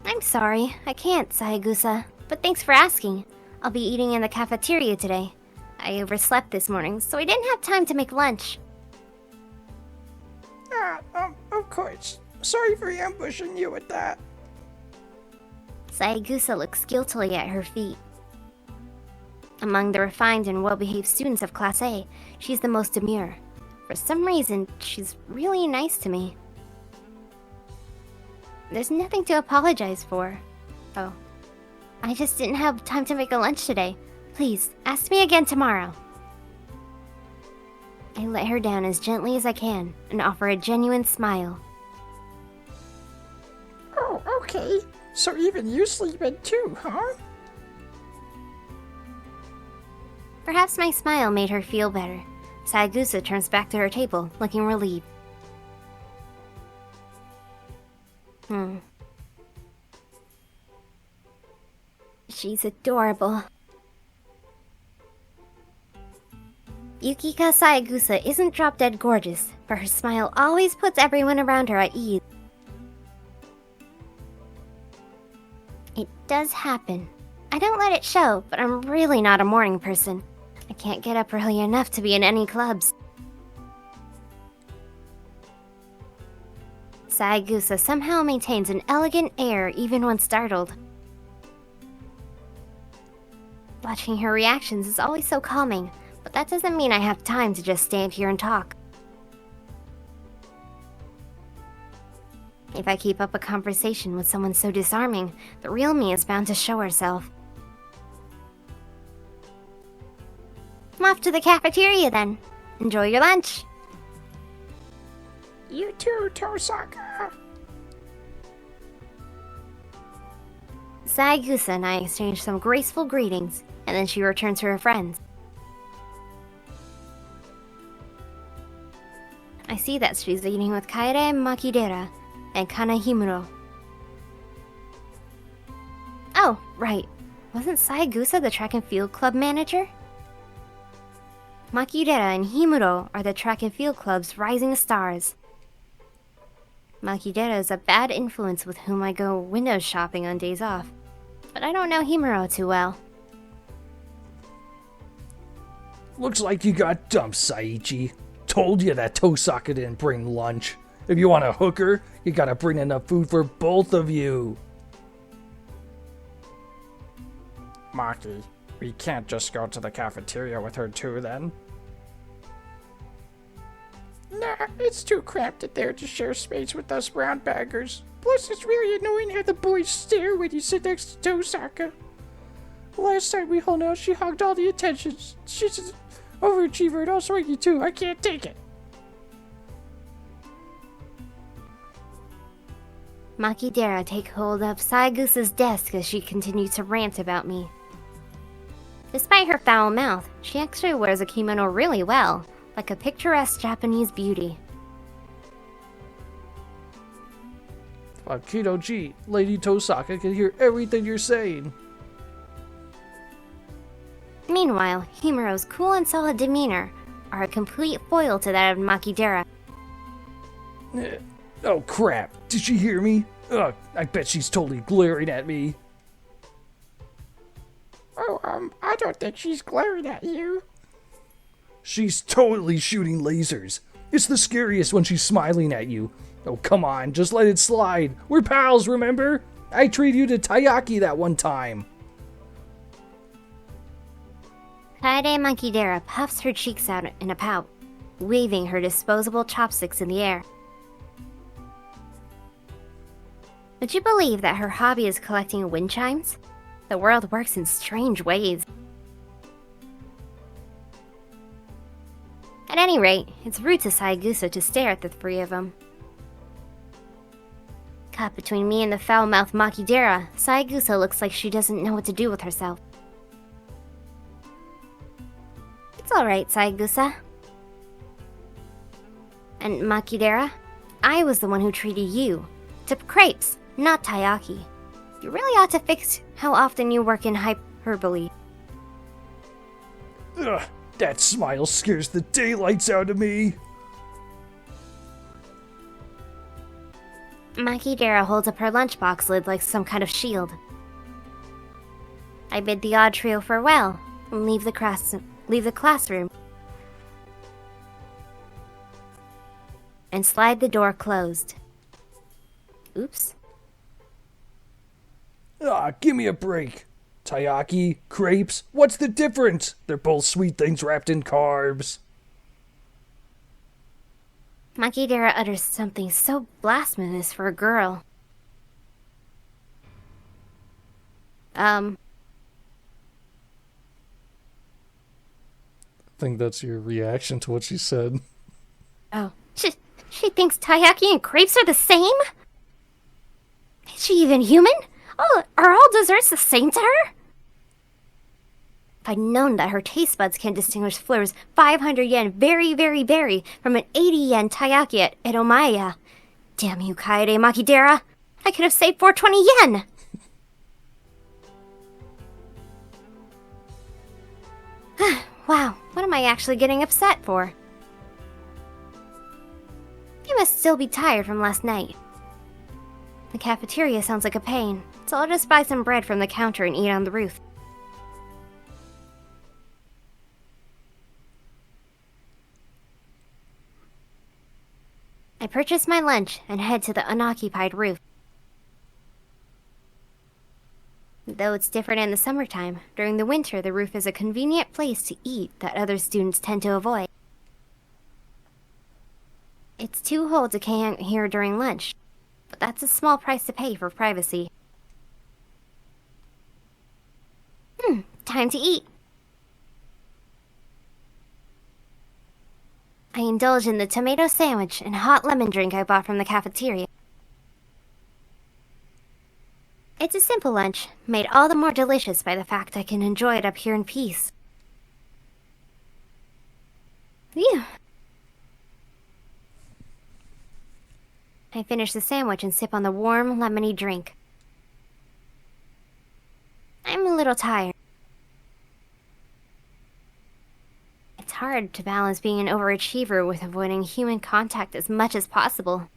I'm sorry, I can't, Sayagusa, but thanks for asking. I'll be eating in the cafeteria today. I overslept this morning, so I didn't have time to make lunch. Of course. Sorry for ambushing you with that. Sayagusa looks guiltily at her feet. Among the refined and well-behaved students of Class A, she's the most demure. For some reason, she's really nice to me. There's nothing to apologize for. Oh. I just didn't have time to make a lunch today. Please, ask me again tomorrow. I let her down as gently as I can and offer a genuine smile. Oh, okay. So even you sleep in too, huh? Perhaps my smile made her feel better. Sayagusa turns back to her table, looking relieved. She's adorable. Yukika Sayagusa isn't drop-dead gorgeous, but her smile always puts everyone around her at ease. It does happen. I don't let it show, but I'm really not a morning person. I can't get up early enough to be in any clubs. Sayagusa somehow maintains an elegant air even when startled. Watching her reactions is always so calming, but that doesn't mean I have time to just stand here and talk. If I keep up a conversation with someone so disarming, the real me is bound to show herself. I'm off to the cafeteria then. Enjoy your lunch. You too, Tosaka. Sayagusa and I exchange some graceful greetings, and then she returns to her friends. I see that she's eating with Kaede Makidera and Kana Himuro. Oh, right. Wasn't Sayagusa the track and field club manager? Makidera and Himuro are the track and field club's rising stars. Makidera is a bad influence with whom I go window shopping on days off, but I don't know Himuro too well. Looks like you got dumped, Saichi. Told you that Tosaka didn't bring lunch. If you want a hooker, you gotta bring enough food for both of you. Maki, we can't just go to the cafeteria with her too then. Nah, it's too cramped in there to share space with us brown baggers. Plus, it's really annoying how the boys stare when you sit next to Tosaka. Last time we hung out, she hogged all the attention. She's an overachiever and also swingy too. I can't take it. Makidera take hold of Sayagusa's desk as she continues to rant about me. Despite her foul mouth, she actually wears a kimono really well, like a picturesque Japanese beauty. Kido G, Lady Tosaka can hear everything you're saying. Meanwhile, Himuro's cool and solid demeanor are a complete foil to that of Makidera. Oh crap, did she hear me? Ugh, I bet she's totally glaring at me. Oh, I don't think she's glaring at you. She's totally shooting lasers. It's the scariest when she's smiling at you. Oh, come on, just let it slide. We're pals, remember? I treated you to taiyaki that one time. Kaede Makidera puffs her cheeks out in a pout, waving her disposable chopsticks in the air. Would you believe that her hobby is collecting wind chimes? The world works in strange ways. At any rate, it's rude to Saigusa to stare at the three of them. Caught between me and the foul-mouthed Makidera, Saigusa looks like she doesn't know what to do with herself. It's alright, Saigusa. And Makidera, I was the one who treated you to crepes, not taiyaki. You really ought to fix how often you work in hyperbole. Ugh, that smile scares the daylights out of me. Makidera holds up her lunchbox lid like some kind of shield. I bid the odd trio farewell and leave the classroom and slide the door closed. Oops. Ah, give me a break. Taiyaki, crepes, what's the difference? They're both sweet things wrapped in carbs. Makidera utters something so blasphemous for a girl. I think that's your reaction to what she said. Oh. She thinks taiyaki and crepes are the same? Is she even human? Oh, are all desserts the same to her? If I'd known that her taste buds can distinguish flavors 500 yen very, very berry from an 80 yen taiyaki at Edomaya. Damn you, Kaede Makidera. I could have saved 420 yen. Wow, what am I actually getting upset for? You must still be tired from last night. The cafeteria sounds like a pain, so I'll just buy some bread from the counter and eat on the roof. I purchase my lunch and head to the unoccupied roof. Though it's different in the summertime, during the winter the roof is a convenient place to eat that other students tend to avoid. It's too cold to camp here during lunch, but that's a small price to pay for privacy. Time to eat. I indulge in the tomato sandwich and hot lemon drink I bought from the cafeteria. It's a simple lunch, made all the more delicious by the fact I can enjoy it up here in peace. Phew. I finish the sandwich and sip on the warm, lemony drink. I'm a little tired. It's hard to balance being an overachiever with avoiding human contact as much as possible.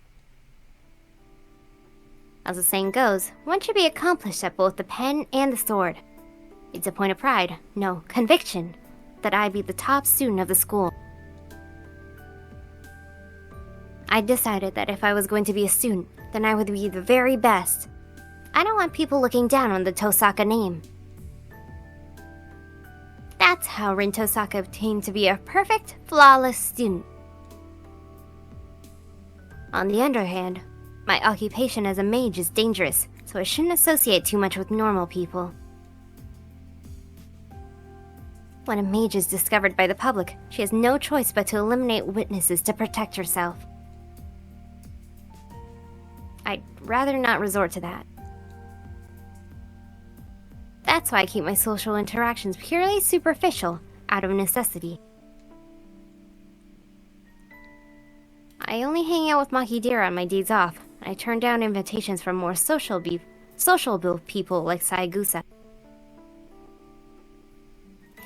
As the saying goes, one should be accomplished at both the pen and the sword. It's a point of pride, no, conviction, that I be the top student of the school. I decided that if I was going to be a student, then I would be the very best. I don't want people looking down on the Tosaka name. That's how Rin Tosaka obtained to be a perfect, flawless student. On the other hand, my occupation as a mage is dangerous, so I shouldn't associate too much with normal people. When a mage is discovered by the public, she has no choice but to eliminate witnesses to protect herself. I'd rather not resort to that. That's why I keep my social interactions purely superficial, out of necessity. I only hang out with Makidera on my days off, and I turn down invitations from more sociable people like Saigusa.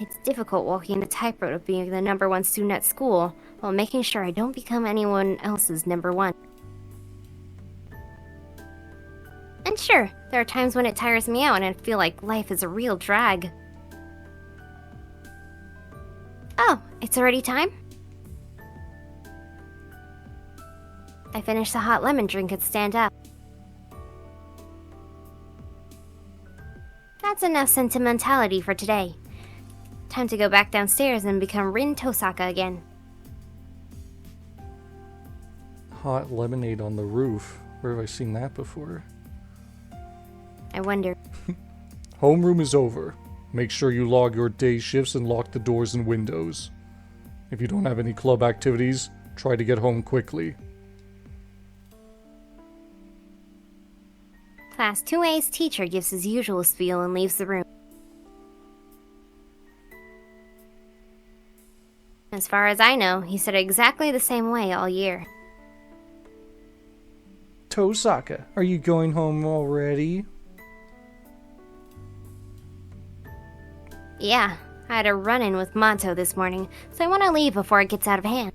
It's difficult walking the tightrope of being the #1 student at school while making sure I don't become anyone else's #1. And sure, there are times when it tires me out and I feel like life is a real drag. Oh, it's already time? I finish the hot lemon drink and stand up. That's enough sentimentality for today. Time to go back downstairs and become Rin Tosaka again. Hot lemonade on the roof. Where have I seen that before? I wonder. Homeroom is over. Make sure you log your day shifts and lock the doors and windows. If you don't have any club activities, try to get home quickly. Class 2A's teacher gives his usual spiel and leaves the room. As far as I know, he said it exactly the same way all year. Tosaka, are you going home already? Yeah, I had a run-in with Monto this morning, so I want to leave before it gets out of hand.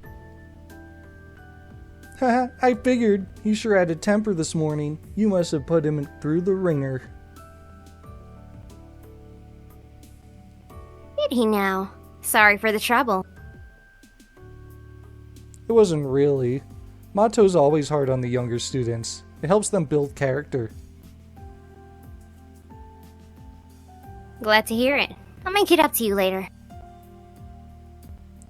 Haha, I figured. He sure had a temper this morning. You must have put him through the ringer. Did he now? Sorry for the trouble. It wasn't really. Mato's always hard on the younger students. It helps them build character. Glad to hear it. I'll make it up to you later.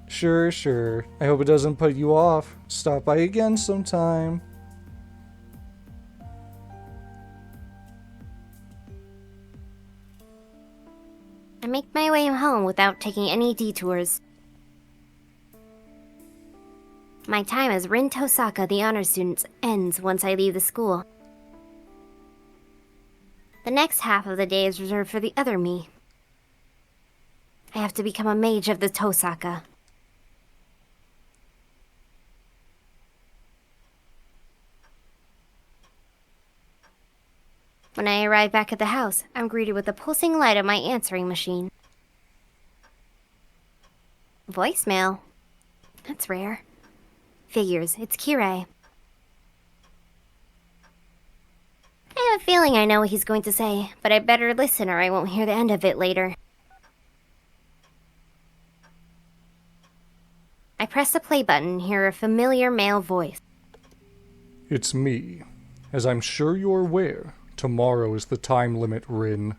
Sure. I hope it doesn't put you off. Stop by again sometime. I make my way home without taking any detours. My time as Rin Tosaka, the honor student, ends once I leave the school. The next half of the day is reserved for the other me. I have to become a mage of the Tosaka. When I arrive back at the house, I'm greeted with the pulsing light of my answering machine. Voicemail? That's rare. Figures, it's Kirei. I have a feeling I know what he's going to say, but I better listen or I won't hear the end of it later. I press the play button and hear a familiar male voice. It's me. As I'm sure you're aware, tomorrow is the time limit, Rin.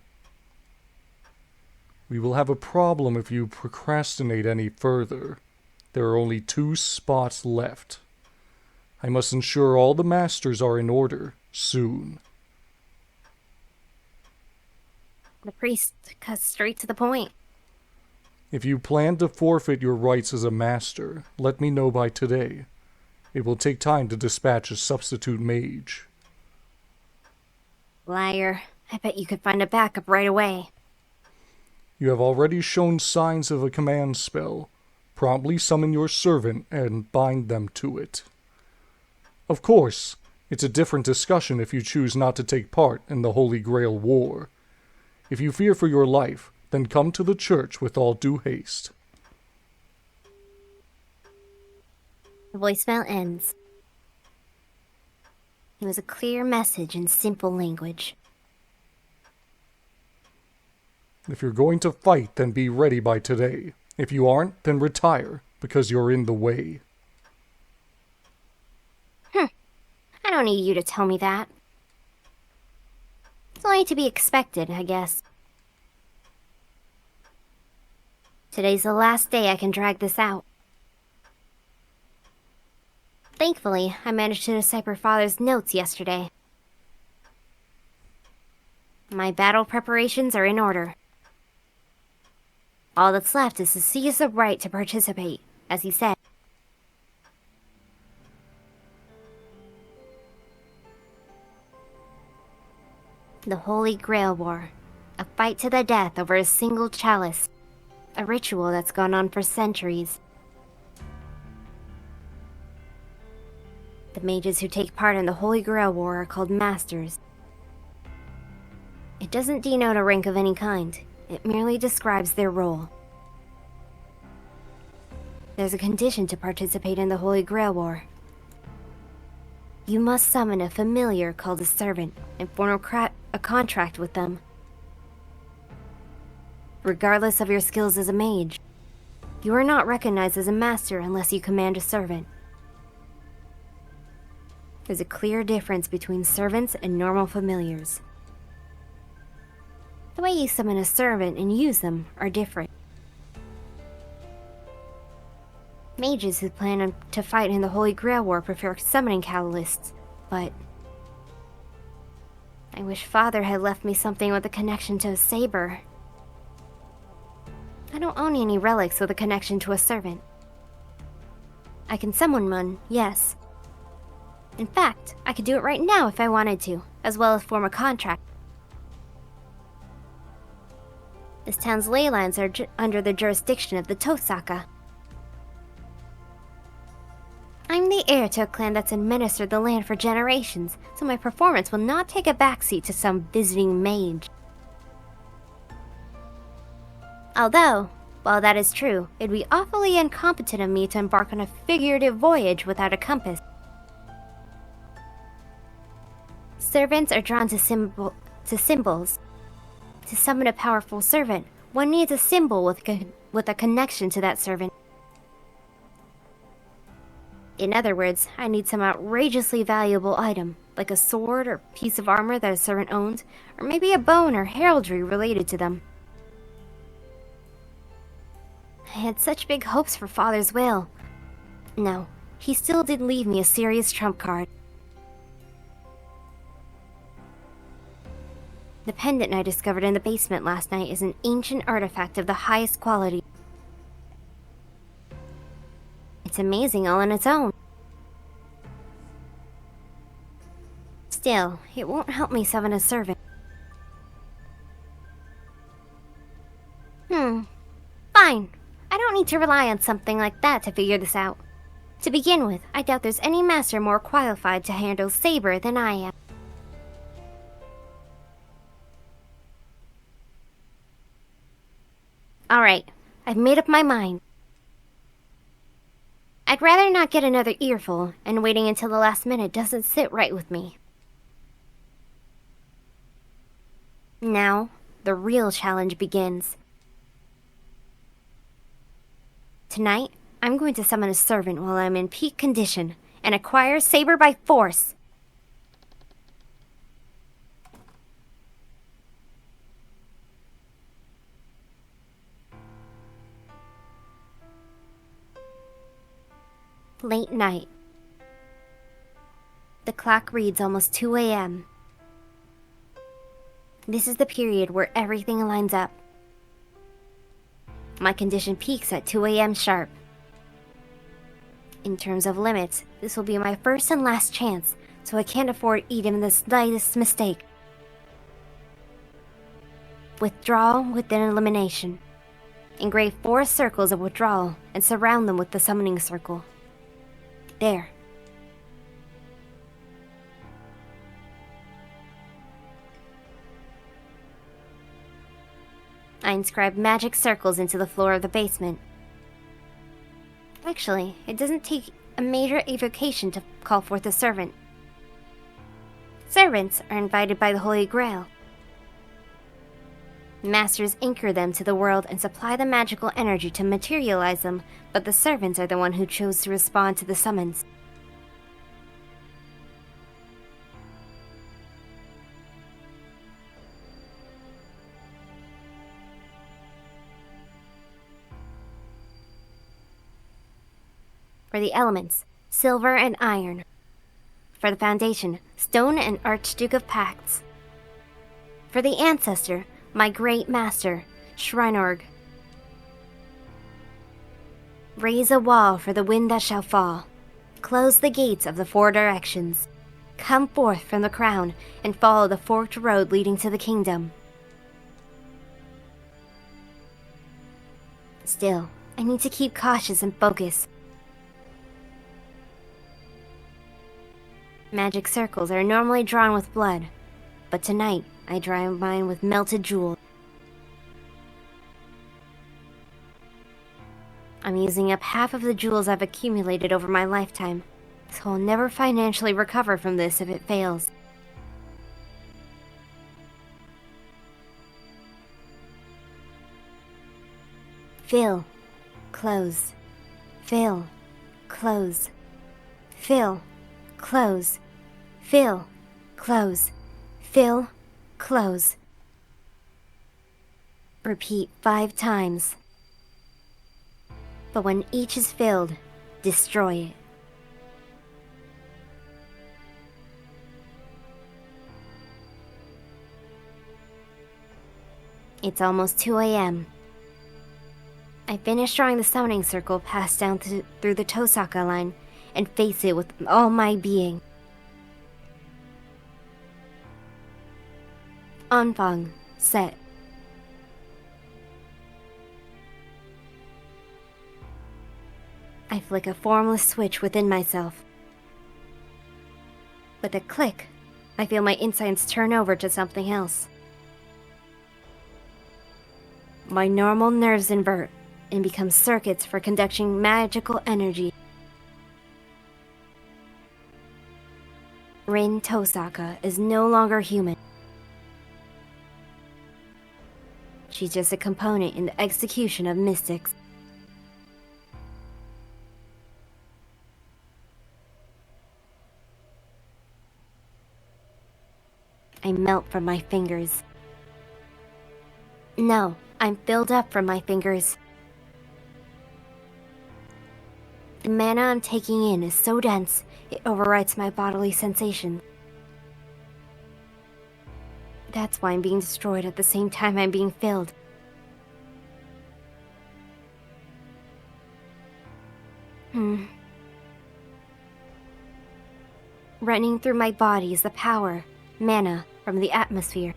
We will have a problem if you procrastinate any further. There are only 2 spots left. I must ensure all the masters are in order, soon. The priest cuts straight to the point. If you plan to forfeit your rights as a master, let me know by today. It will take time to dispatch a substitute mage. Liar. I bet you could find a backup right away. You have already shown signs of a command spell. Promptly summon your servant and bind them to it. Of course, it's a different discussion if you choose not to take part in the Holy Grail War. If you fear for your life, then come to the church with all due haste. The voicemail ends. It was a clear message in simple language. If you're going to fight, then be ready by today. If you aren't, then retire, because you're in the way. I don't need you to tell me that. It's only to be expected, I guess. Today's the last day I can drag this out. Thankfully, I managed to decipher Father's notes yesterday. My battle preparations are in order. All that's left is to seize the right to participate, as he said. The Holy Grail War. A fight to the death over a single chalice. A ritual that's gone on for centuries. The mages who take part in the Holy Grail War are called Masters. It doesn't denote a rank of any kind. It merely describes their role. There's a condition to participate in the Holy Grail War. You must summon a familiar called a servant and form a contract with them. Regardless of your skills as a mage, you are not recognized as a master unless you command a servant. There's a clear difference between servants and normal familiars. The way you summon a servant and use them are different. Mages who to fight in the Holy Grail War prefer summoning catalysts, but I wish Father had left me something with a connection to a saber. I don't own any relics with a connection to a servant. I can summon one, yes. In fact, I could do it right now if I wanted to, as well as form a contract. This town's ley lines are under the jurisdiction of the Tosaka. I'm the heir to a clan that's administered the land for generations, so my performance will not take a backseat to some visiting mage. Although, while that is true, it'd be awfully incompetent of me to embark on a figurative voyage without a compass. Servants are drawn to symbols. To summon a powerful servant, one needs a symbol with a connection to that servant. In other words, I need some outrageously valuable item, like a sword or piece of armor that a servant owns, or maybe a bone or heraldry related to them. I had such big hopes for Father's will. No, he still did leave me a serious trump card. The pendant I discovered in the basement last night is an ancient artifact of the highest quality. It's amazing all on its own. Still, it won't help me summon a servant. Fine. I don't need to rely on something like that to figure this out. To begin with, I doubt there's any master more qualified to handle Saber than I am. Alright, I've made up my mind. I'd rather not get another earful, and waiting until the last minute doesn't sit right with me. Now, the real challenge begins. Tonight, I'm going to summon a servant while I'm in peak condition, and acquire Saber by force! Late night. The clock reads almost 2 a.m. This is the period where everything lines up. My condition peaks at 2 a.m. sharp. In terms of limits, this will be my first and last chance, so I can't afford even the slightest mistake. Withdrawal within elimination. Engrave 4 circles of withdrawal and surround them with the summoning circle. There. I inscribed magic circles into the floor of the basement. Actually, it doesn't take a major evocation to call forth a servant. Servants are invited by the Holy Grail. Masters anchor them to the world and supply the magical energy to materialize them, but the servants are the one who chose to respond to the summons. For the elements, silver and iron. For the foundation, stone and Archduke of Pacts. For the ancestor, my great master, Shrinorg. Raise a wall for the wind that shall fall. Close the gates of the 4 directions. Come forth from the crown and follow the forked road leading to the kingdom. Still, I need to keep cautious and focus. Magic circles are normally drawn with blood, but tonight I draw mine with melted jewels. I'm using up half of the jewels I've accumulated over my lifetime, so I'll never financially recover from this if it fails. Fill, close, fill, close, fill, close, fill, close, fill, close. Repeat 5 times. But when each is filled, destroy it. It's almost 2 a.m. I finish drawing the summoning circle passed down through the Tosaka line and face it with all my being. Anfang, set. I flick a formless switch within myself. With a click, I feel my insides turn over to something else. My normal nerves invert and become circuits for conducting magical energy. Rin Tosaka is no longer human. She's just a component in the execution of mystics. I melt from my fingers. No, I'm filled up from my fingers. The mana I'm taking in is so dense, it overwrites my bodily sensations. That's why I'm being destroyed at the same time I'm being filled. Running through my body is the power, mana, from the atmosphere.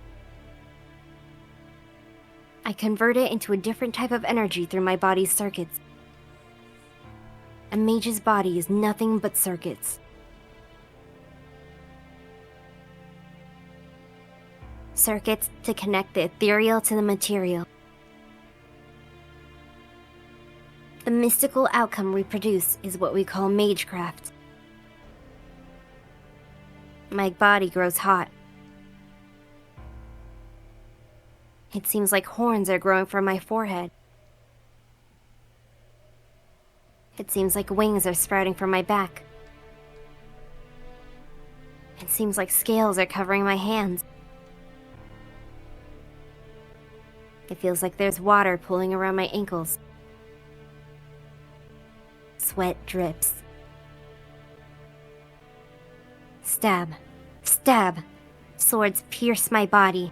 I convert it into a different type of energy through my body's circuits. A mage's body is nothing but circuits. Circuits to connect the ethereal to the material. The mystical outcome we produce is what we call magecraft. My body grows hot. It seems like horns are growing from my forehead. It seems like wings are sprouting from my back. It seems like scales are covering my hands. It feels like there's water pooling around my ankles. Sweat drips. Stab. Stab. Swords pierce my body.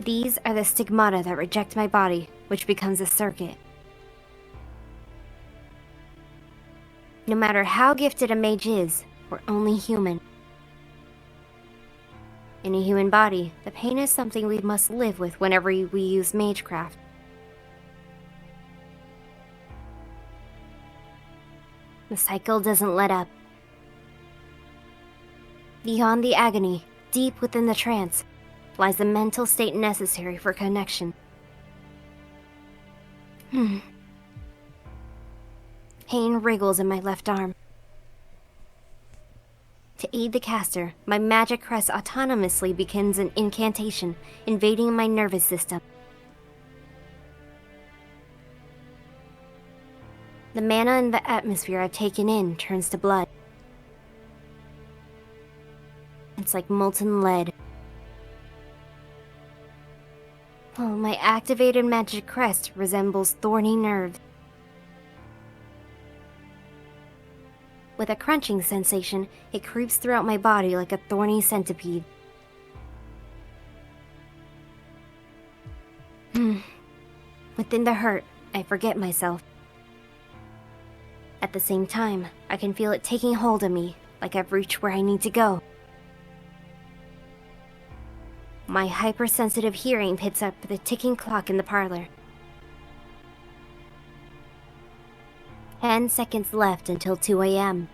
These are the stigmata that reject my body, which becomes a circuit. No matter how gifted a mage is, we're only human. In a human body, the pain is something we must live with whenever we use magecraft. The cycle doesn't let up. Beyond the agony, deep within the trance, lies the mental state necessary for connection. Pain wriggles in my left arm. To aid the caster, my magic crest autonomously begins an incantation, invading my nervous system. The mana in the atmosphere I've taken in turns to blood. It's like molten lead. Oh, my activated magic crest resembles thorny nerves. With a crunching sensation, it creeps throughout my body like a thorny centipede. Within the hurt, I forget myself. At the same time, I can feel it taking hold of me, like I've reached where I need to go. My hypersensitive hearing picks up the ticking clock in the parlor. 10 seconds left until 2 a.m.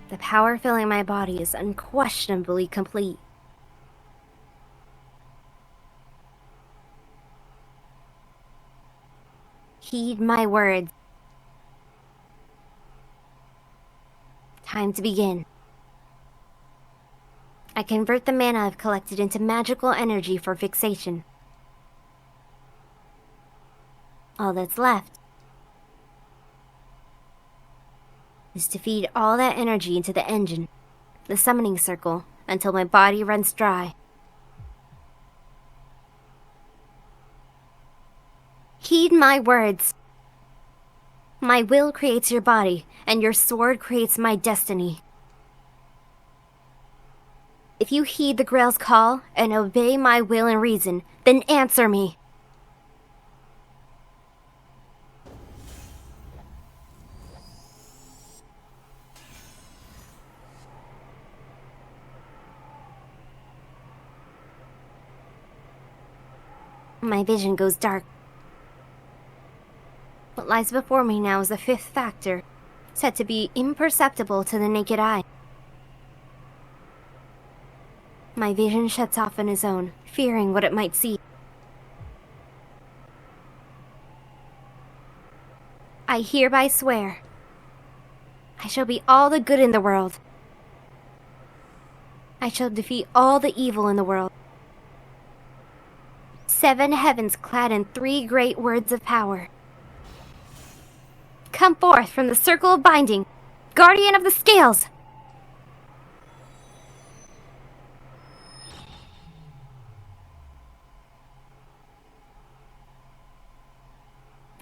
The power filling my body is unquestionably complete. Heed my words. Time to begin. I convert the mana I've collected into magical energy for fixation. All that's left is to feed all that energy into the engine, the summoning circle, until my body runs dry. Heed my words. My will creates your body, and your sword creates my destiny. If you heed the Grail's call and obey my will and reason, then answer me. My vision goes dark. What lies before me now is the fifth factor, said to be imperceptible to the naked eye. My vision shuts off on its own, fearing what it might see. I hereby swear, I shall be all the good in the world. I shall defeat all the evil in the world. 7 heavens clad in 3 great words of power. Come forth from the circle of binding, guardian of the scales!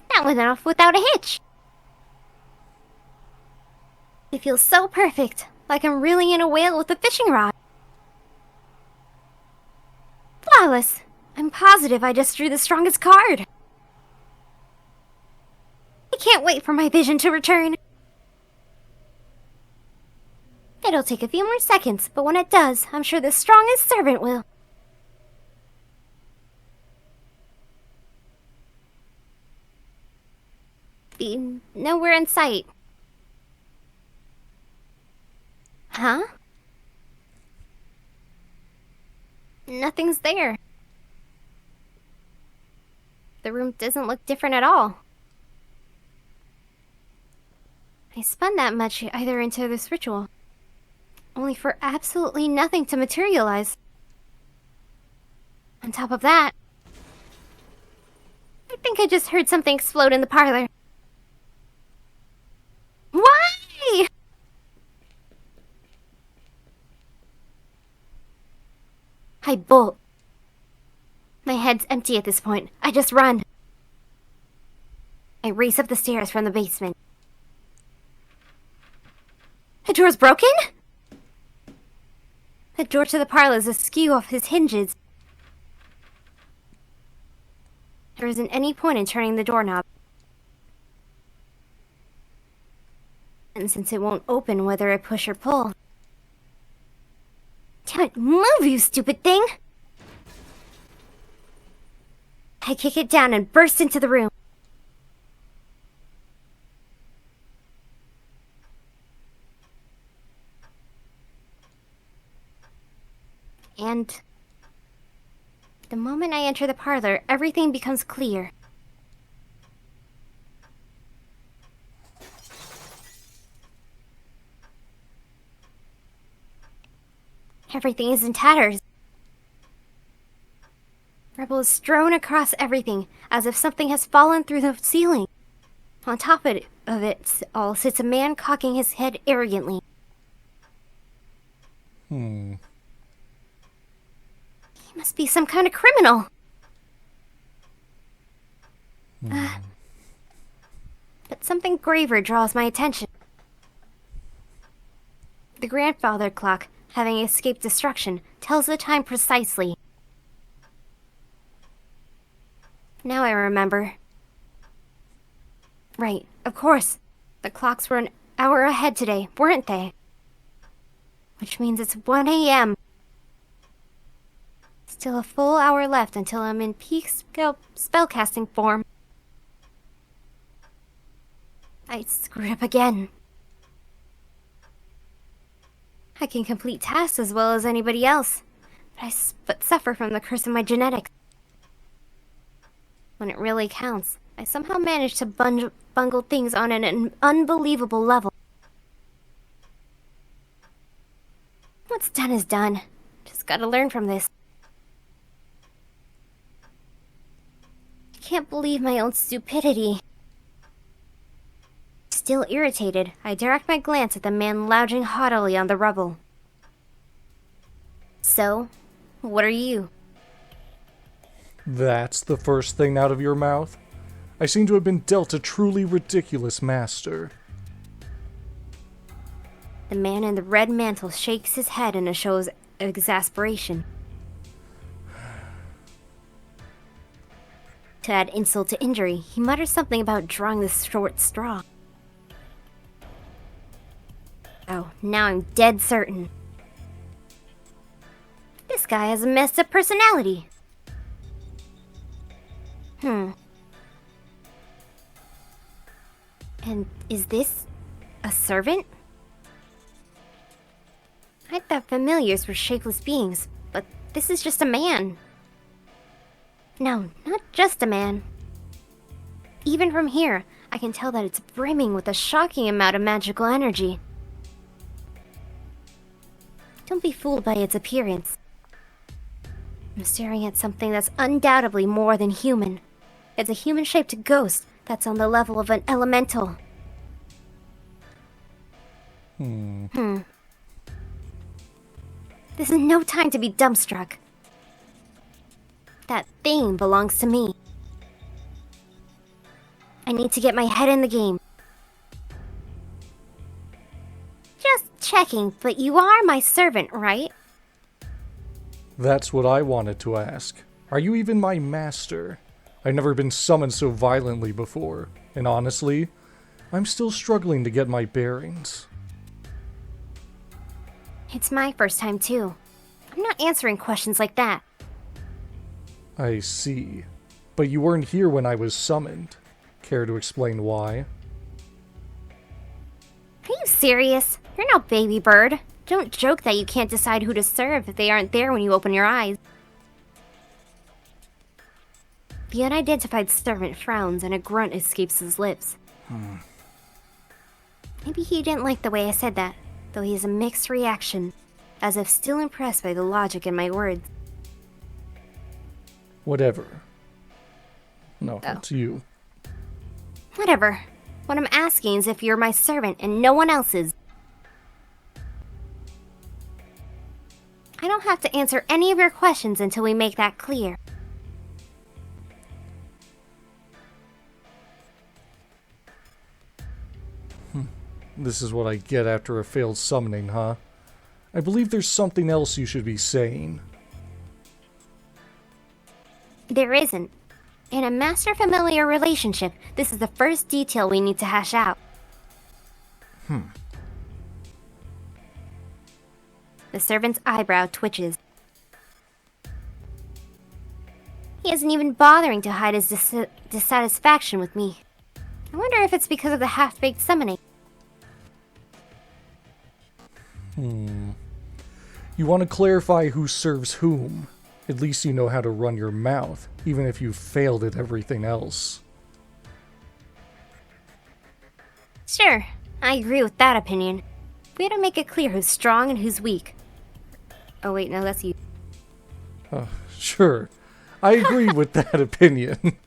That went off without a hitch. It feels so perfect, like I'm reeling in a whale with a fishing rod. Flawless. I'm positive I just drew the strongest card. I can't wait for my vision to return. It'll take a few more seconds, but when it does, I'm sure the strongest servant will. Be nowhere in sight. Huh? Nothing's there. The room doesn't look different at all. I spun that much either into this ritual, only for absolutely nothing to materialize. On top of that, I think I just heard something explode in the parlor. Why? I bolt. My head's empty at this point. I just run. I race up the stairs from the basement. The door's broken? The door to the parlor is askew off his hinges. There isn't any point in turning the doorknob. And since it won't open whether I push or pull... Damn it, move, you stupid thing! I kick it down and burst into the room. And the moment I enter the parlor, everything becomes clear. Everything is in tatters. Rubble is strewn across everything, as if something has fallen through the ceiling. On top of it all sits a man cocking his head arrogantly. He must be some kind of criminal. But something graver draws my attention. The grandfather clock, having escaped destruction, tells the time precisely. Now I remember. Right, of course. The clocks were an hour ahead today, weren't they? Which means it's 1 a.m. Still a full hour left until I'm in peak spellcasting form. I screwed up again. I can complete tasks as well as anybody else, but suffer from the curse of my genetics. When it really counts, I somehow managed to bungle things on an unbelievable level. What's done is done. Just gotta learn from this. I can't believe my own stupidity. Still irritated, I direct my glance at the man lounging haughtily on the rubble. So, what are you? That's the first thing out of your mouth? I seem to have been dealt a truly ridiculous master. The man in the red mantle shakes his head in a show of exasperation. To add insult to injury, he mutters something about drawing the short straw. Oh, now I'm dead certain. This guy has a messed up personality. And is this a servant? I thought familiars were shapeless beings, but this is just a man. No, not just a man. Even from here, I can tell that it's brimming with a shocking amount of magical energy. Don't be fooled by its appearance. I'm staring at something that's undoubtedly more than human. It's a human-shaped ghost that's on the level of an elemental. This is no time to be dumbstruck. That thing belongs to me. I need to get my head in the game. Just checking, but you are my servant, right? That's what I wanted to ask. Are you even my master? I've never been summoned so violently before, and honestly, I'm still struggling to get my bearings. It's my first time too. I'm not answering questions like that. I see. But you weren't here when I was summoned. Care to explain why? Are you serious? You're no baby bird. Don't joke that you can't decide who to serve if they aren't there when you open your eyes. The unidentified servant frowns and a grunt escapes his lips. Maybe he didn't like the way I said that, though he has a mixed reaction, as if still impressed by the logic in my words. Whatever. No, it's you. Whatever. What I'm asking is if you're my servant and no one else's. I don't have to answer any of your questions until we make that clear. This is what I get after a failed summoning, huh? I believe there's something else you should be saying. There isn't. In a master-familiar relationship, this is the first detail we need to hash out. The servant's eyebrow twitches. He isn't even bothering to hide his dissatisfaction with me. I wonder if it's because of the half-baked summoning. You want to clarify who serves whom. At least you know how to run your mouth, even if you've failed at everything else. Sure, I agree with that opinion. We ought to make it clear who's strong and who's weak. Oh wait, no, that's you. Sure. I agree with that opinion.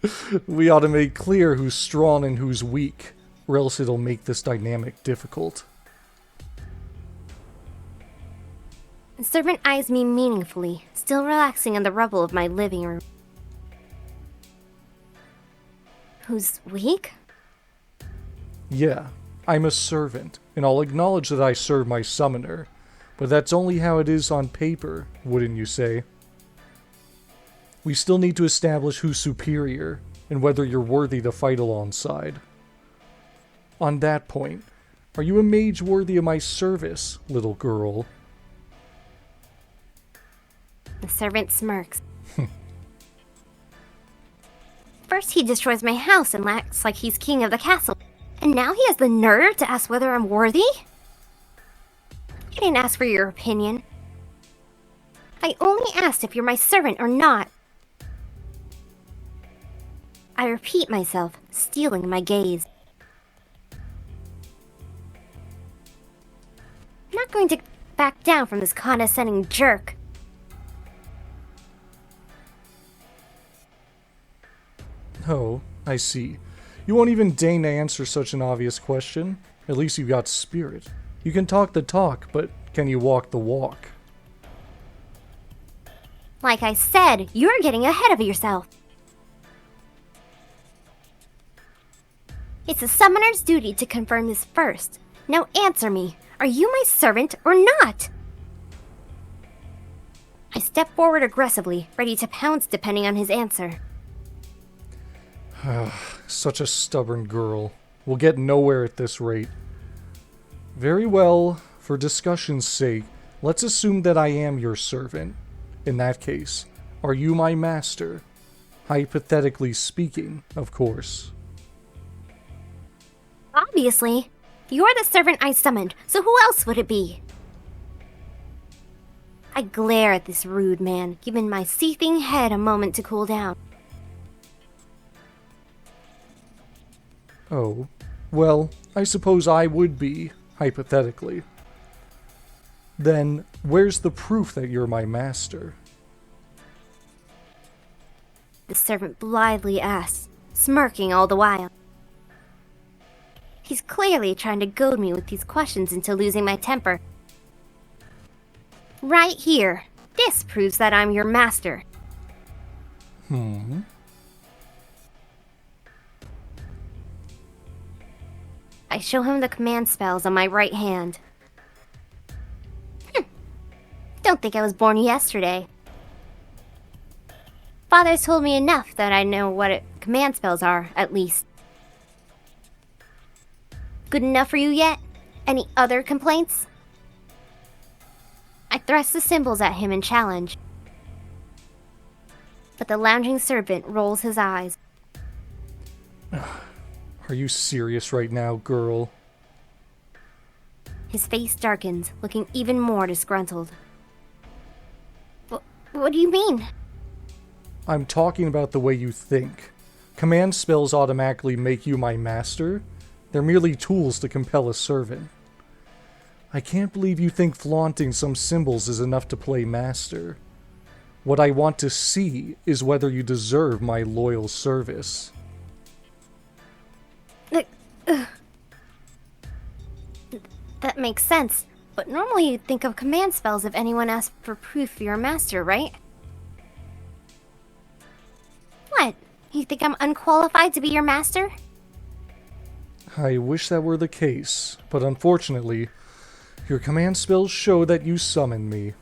We ought to make clear who's strong and who's weak, or else it'll make this dynamic difficult. The servant eyes me meaningfully, still relaxing on the rubble of my living room. Who's weak? Yeah, I'm a servant, and I'll acknowledge that I serve my summoner, but that's only how it is on paper, wouldn't you say? We still need to establish who's superior, and whether you're worthy to fight alongside. On that point, are you a mage worthy of my service, little girl? The servant smirks. First he destroys my house and acts like he's king of the castle. And now he has the nerve to ask whether I'm worthy? I didn't ask for your opinion. I only asked if you're my servant or not. I repeat myself, stealing my gaze. I'm not going to back down from this condescending jerk. Oh, I see. You won't even deign to answer such an obvious question. At least you've got spirit. You can talk the talk, but can you walk the walk? Like I said, you're getting ahead of yourself. It's a summoner's duty to confirm this first. Now answer me. Are you my servant or not? I step forward aggressively, ready to pounce depending on his answer. Such a stubborn girl. We'll get nowhere at this rate. Very well, for discussion's sake, let's assume that I am your servant. In that case, are you my master? Hypothetically speaking, of course. Obviously. You're the servant I summoned, so who else would it be? I glare at this rude man, giving my seething head a moment to cool down. Oh, well, I suppose I would be, hypothetically. Then, where's the proof that you're my master? The servant blithely asks, smirking all the while. He's clearly trying to goad me with these questions into losing my temper. Right here. This proves that I'm your master. I show him the command spells on my right hand. Don't think I was born yesterday. Father's told me enough that I know what command spells are, at least. Good enough for you yet? Any other complaints? I thrust the symbols at him in challenge. But the lounging servant rolls his eyes. Are you serious right now, girl? His face darkens, looking even more disgruntled. What do you mean? I'm talking about the way you think. Command spells automatically make you my master. They're merely tools to compel a servant. I can't believe you think flaunting some symbols is enough to play master. What I want to see is whether you deserve my loyal service. That makes sense, but normally you'd think of command spells if anyone asked for proof you're a master, right? What? You think I'm unqualified to be your master? I wish that were the case, but unfortunately, your command spells show that you summon me.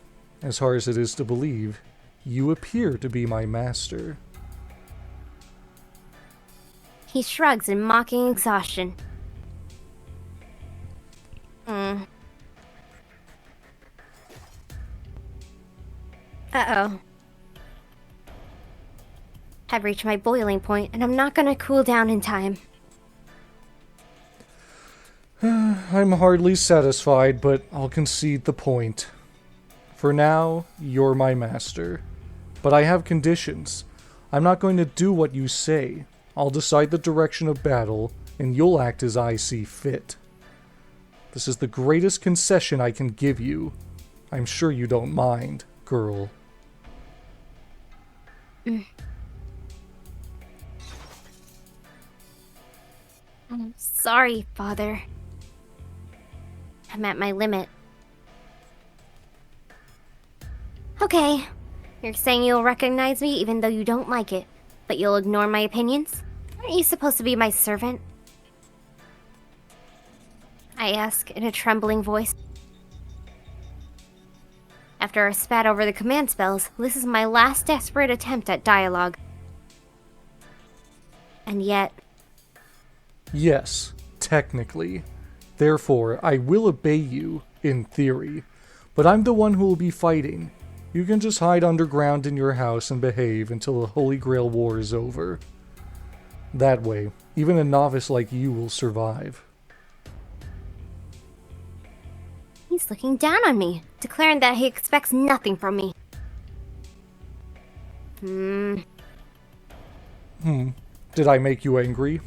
As hard as it is to believe, you appear to be my master. He shrugs in mocking exhaustion. Uh-oh. I've reached my boiling point, and I'm not gonna cool down in time. I'm hardly satisfied, but I'll concede the point. For now, you're my master. But I have conditions. I'm not going to do what you say. I'll decide the direction of battle, and you'll act as I see fit. This is the greatest concession I can give you. I'm sure you don't mind, girl. I'm sorry, Father. I'm at my limit. Okay. You're saying you'll recognize me even though you don't like it, but you'll ignore my opinions? Aren't you supposed to be my servant? I ask in a trembling voice. After a spat over the command spells, this is my last desperate attempt at dialogue. And yet... Yes, technically. Therefore, I will obey you, in theory. But I'm the one who will be fighting. You can just hide underground in your house and behave until the Holy Grail War is over. That way, even a novice like you will survive. He's looking down on me, declaring that he expects nothing from me. Did I make you angry?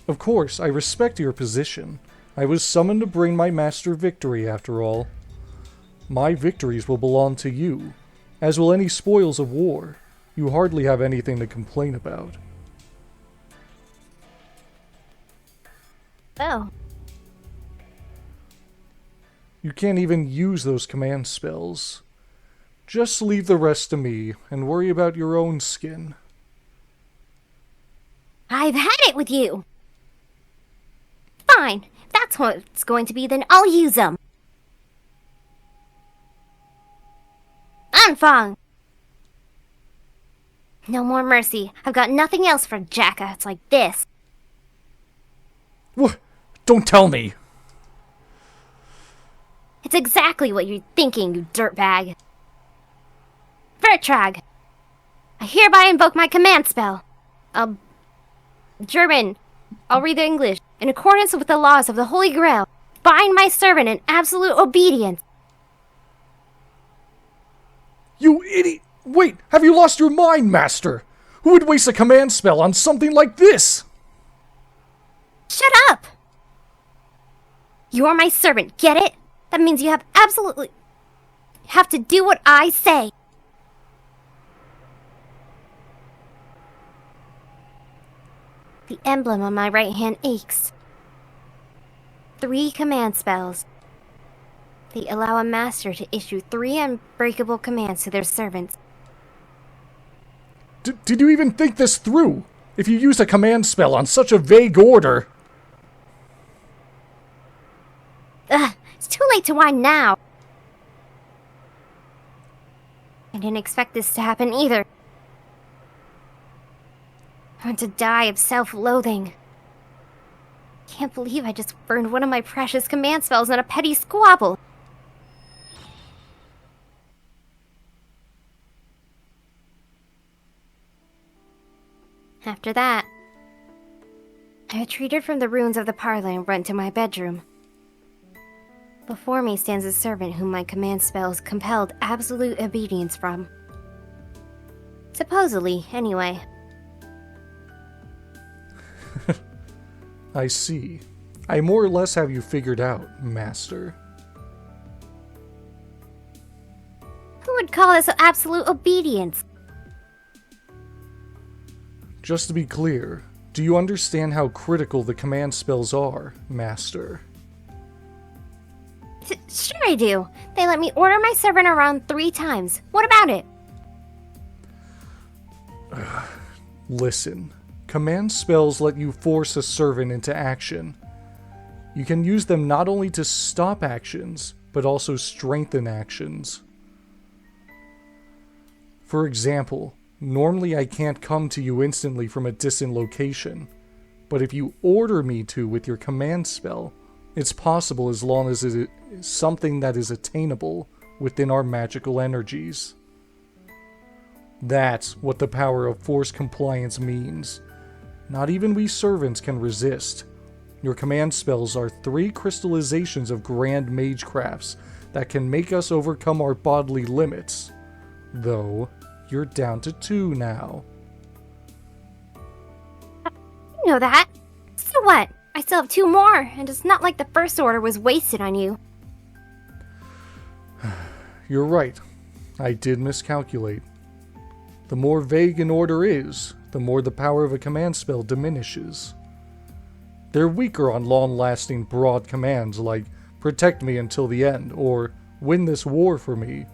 Of course, I respect your position. I was summoned to bring my master victory, after all. My victories will belong to you, as will any spoils of war. You hardly have anything to complain about. Oh. You can't even use those command spells. Just leave the rest to me, and worry about your own skin. I've had it with you! that's what it's going to be, then I'll use them. Anfang! No more mercy. I've got nothing else for jackasses like this. What? Don't tell me. It's exactly what you're thinking, you dirtbag. Vertrag! I hereby invoke my command spell. German. I'll read the English. In accordance with the laws of the Holy Grail, bind my servant in absolute obedience. You idiot! Wait, have you lost your mind, Master? Who would waste a command spell on something like this? Shut up! You are my servant, get it? That means you have to do what I say. The emblem on my right hand aches. 3 command spells. They allow a master to issue 3 unbreakable commands to their servants. Did you even think this through? If you used a command spell on such a vague order... Ugh, it's too late to whine now. I didn't expect this to happen either. I want to die of self-loathing. Can't believe I just burned one of my precious command spells in a petty squabble. After that, I retreated from the ruins of the parlor and went to my bedroom. Before me stands a servant whom my command spells compelled absolute obedience from. Supposedly, anyway. I see. I more or less have you figured out, Master. Who would call this absolute obedience? Just to be clear, do you understand how critical the command spells are, Master? Sure I do. They let me order my servant around 3 times. What about it? Listen, command spells let you force a servant into action. You can use them not only to stop actions, but also strengthen actions. For example, normally I can't come to you instantly from a distant location, but if you order me to with your command spell, it's possible as long as it is something that is attainable within our magical energies. That's what the power of force compliance means. Not even we servants can resist. Your command spells are 3 crystallizations of grand magecrafts that can make us overcome our bodily limits. Though, you're down to 2 now. You know that. So what? I still have 2 more, and it's not like the first order was wasted on you. You're right. I did miscalculate. The more vague an order is, the more the power of a command spell diminishes. They're weaker on long-lasting broad commands like protect me until the end or win this war for me.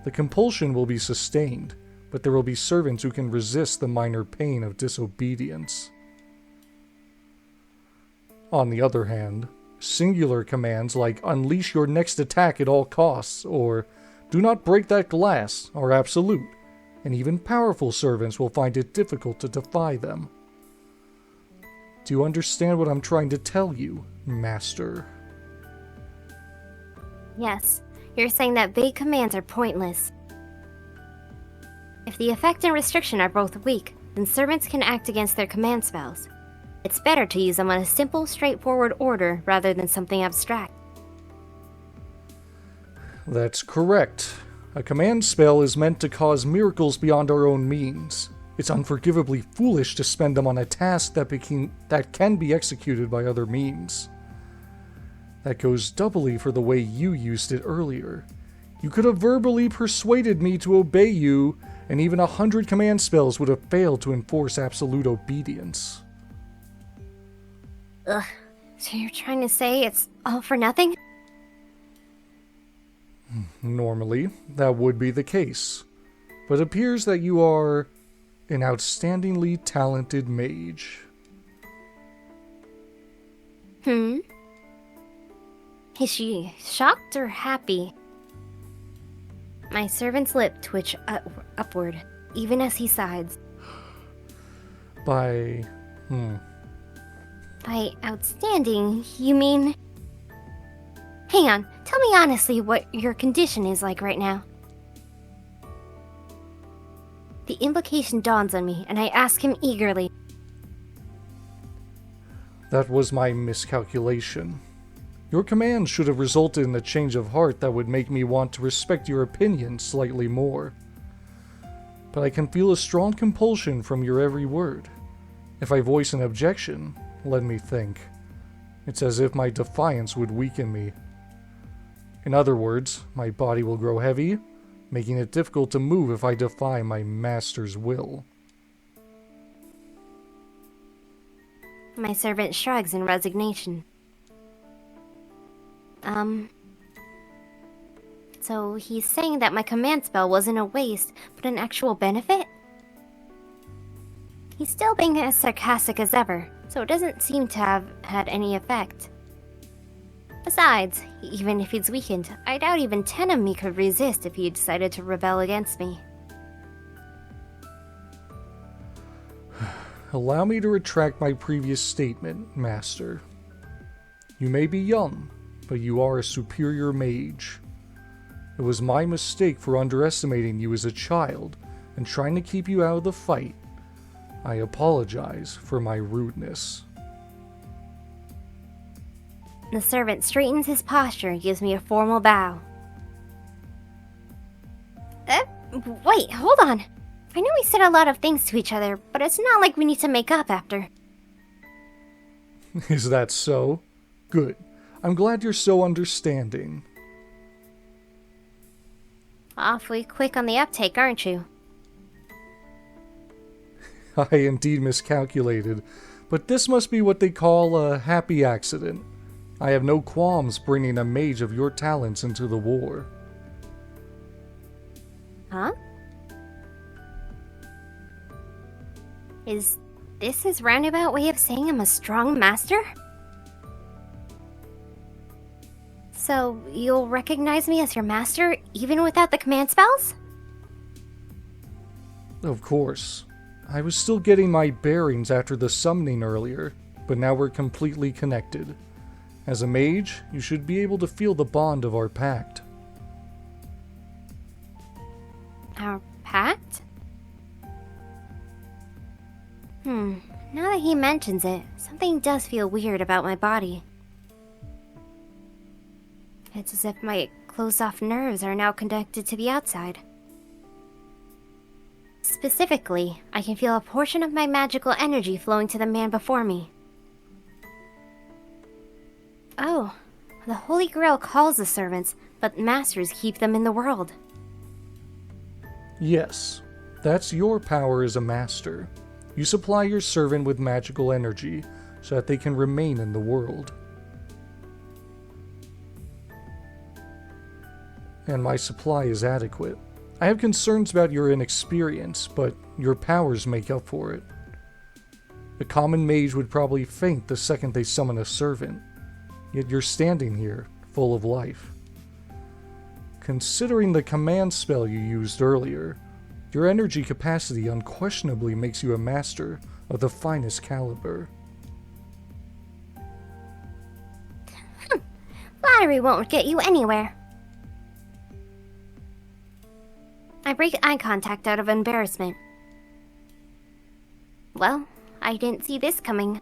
The compulsion will be sustained, but there will be servants who can resist the minor pain of disobedience. On the other hand, singular commands like unleash your next attack at all costs or do not break that glass are absolute, and even powerful servants will find it difficult to defy them. Do you understand what I'm trying to tell you, Master? Yes, you're saying that vague commands are pointless. If the effect and restriction are both weak, then servants can act against their command spells. It's better to use them on a simple, straightforward order rather than something abstract. That's correct. A command spell is meant to cause miracles beyond our own means. It's unforgivably foolish to spend them on a task that can be executed by other means. That goes doubly for the way you used it earlier. You could have verbally persuaded me to obey you, and even 100 command spells would have failed to enforce absolute obedience. Ugh, so you're trying to say it's all for nothing? Normally, that would be the case, but it appears that you are an outstandingly talented mage. Is she shocked or happy? My servant's lip twitch upward, even as he sighs. By Outstanding, you mean... Hang on, tell me honestly what your condition is like right now. The implication dawns on me, and I ask him eagerly. That was my miscalculation. Your command should have resulted in a change of heart that would make me want to respect your opinion slightly more. But I can feel a strong compulsion from your every word. If I voice an objection, let me think. It's as if my defiance would weaken me. In other words, my body will grow heavy, making it difficult to move if I defy my master's will. My servant shrugs in resignation. So he's saying that my command spell wasn't a waste, but an actual benefit? He's still being as sarcastic as ever, so it doesn't seem to have had any effect. Besides, even if he's weakened, I doubt even 10 of me could resist if he decided to rebel against me. Allow me to retract my previous statement, Master. You may be young, but you are a superior mage. It was my mistake for underestimating you as a child and trying to keep you out of the fight. I apologize for my rudeness. The servant straightens his posture and gives me a formal bow. Wait, hold on. I know we said a lot of things to each other, but it's not like we need to make up after. Is that so? Good. I'm glad you're so understanding. Awfully quick on the uptake, aren't you? I indeed miscalculated, but this must be what they call a happy accident. I have no qualms bringing a mage of your talents into the war. Huh? Is this his roundabout way of saying I'm a strong master? So, you'll recognize me as your master, even without the command spells? Of course. I was still getting my bearings after the summoning earlier, but now we're completely connected. As a mage, you should be able to feel the bond of our pact. Our pact? Now that he mentions it, something does feel weird about my body. It's as if my closed-off nerves are now connected to the outside. Specifically, I can feel a portion of my magical energy flowing to the man before me. Oh, the Holy Grail calls the servants, but masters keep them in the world. Yes, that's your power as a master. You supply your servant with magical energy so that they can remain in the world. And my supply is adequate. I have concerns about your inexperience, but your powers make up for it. A common mage would probably faint the second they summon a servant, yet you're standing here, full of life. Considering the command spell you used earlier, your energy capacity unquestionably makes you a master of the finest caliber. Flattery won't get you anywhere. I break eye contact out of embarrassment. Well, I didn't see this coming.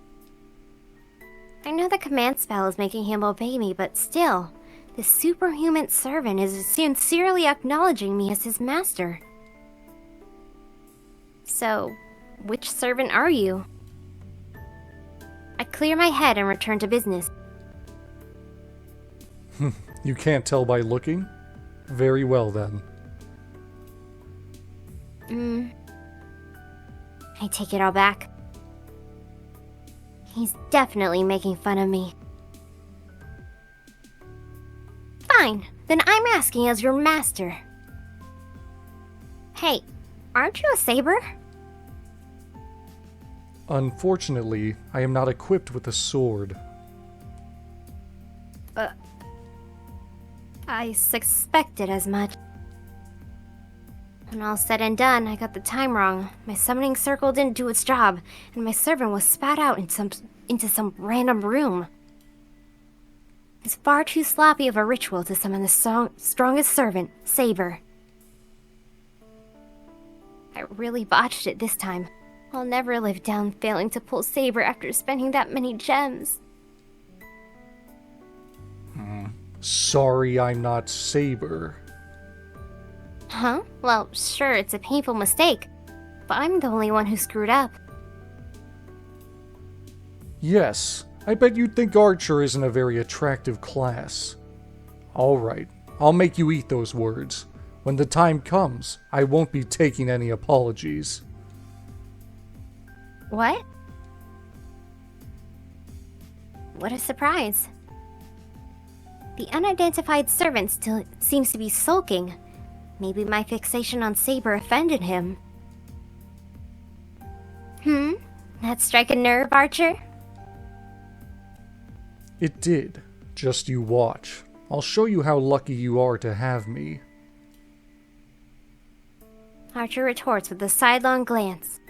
I know the command spell is making him obey me, but still, this superhuman servant is sincerely acknowledging me as his master. So, which servant are you? I clear my head and return to business. You can't tell by looking? Very well then. I take it all back. He's definitely making fun of me. Fine, then I'm asking as your master. Hey, aren't you a saber? Unfortunately, I am not equipped with a sword. I suspected as much. When all said and done, I got the time wrong. My summoning circle didn't do its job, and my servant was spat out into some random room. It's far too sloppy of a ritual to summon the strongest servant, Saber. I really botched it this time. I'll never live down failing to pull Saber after spending that many gems. Sorry I'm not Saber. Huh? Well, sure, it's a painful mistake, but I'm the only one who screwed up. Yes, I bet you'd think Archer isn't a very attractive class. Alright, I'll make you eat those words. When the time comes, I won't be taking any apologies. What? What a surprise. The unidentified servant still seems to be sulking. Maybe my fixation on Saber offended him. That strike a nerve, Archer? It did. Just you watch. I'll show you how lucky you are to have me. Archer retorts with a sidelong glance.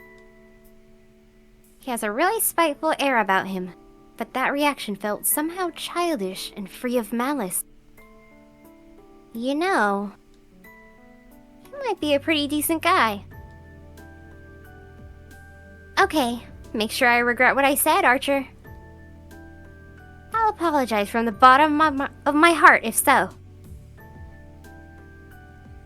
He has a really spiteful air about him, but that reaction felt somehow childish and free of malice. You know, he might be a pretty decent guy. Okay, make sure I regret what I said, Archer. I'll apologize from the bottom of my heart if so.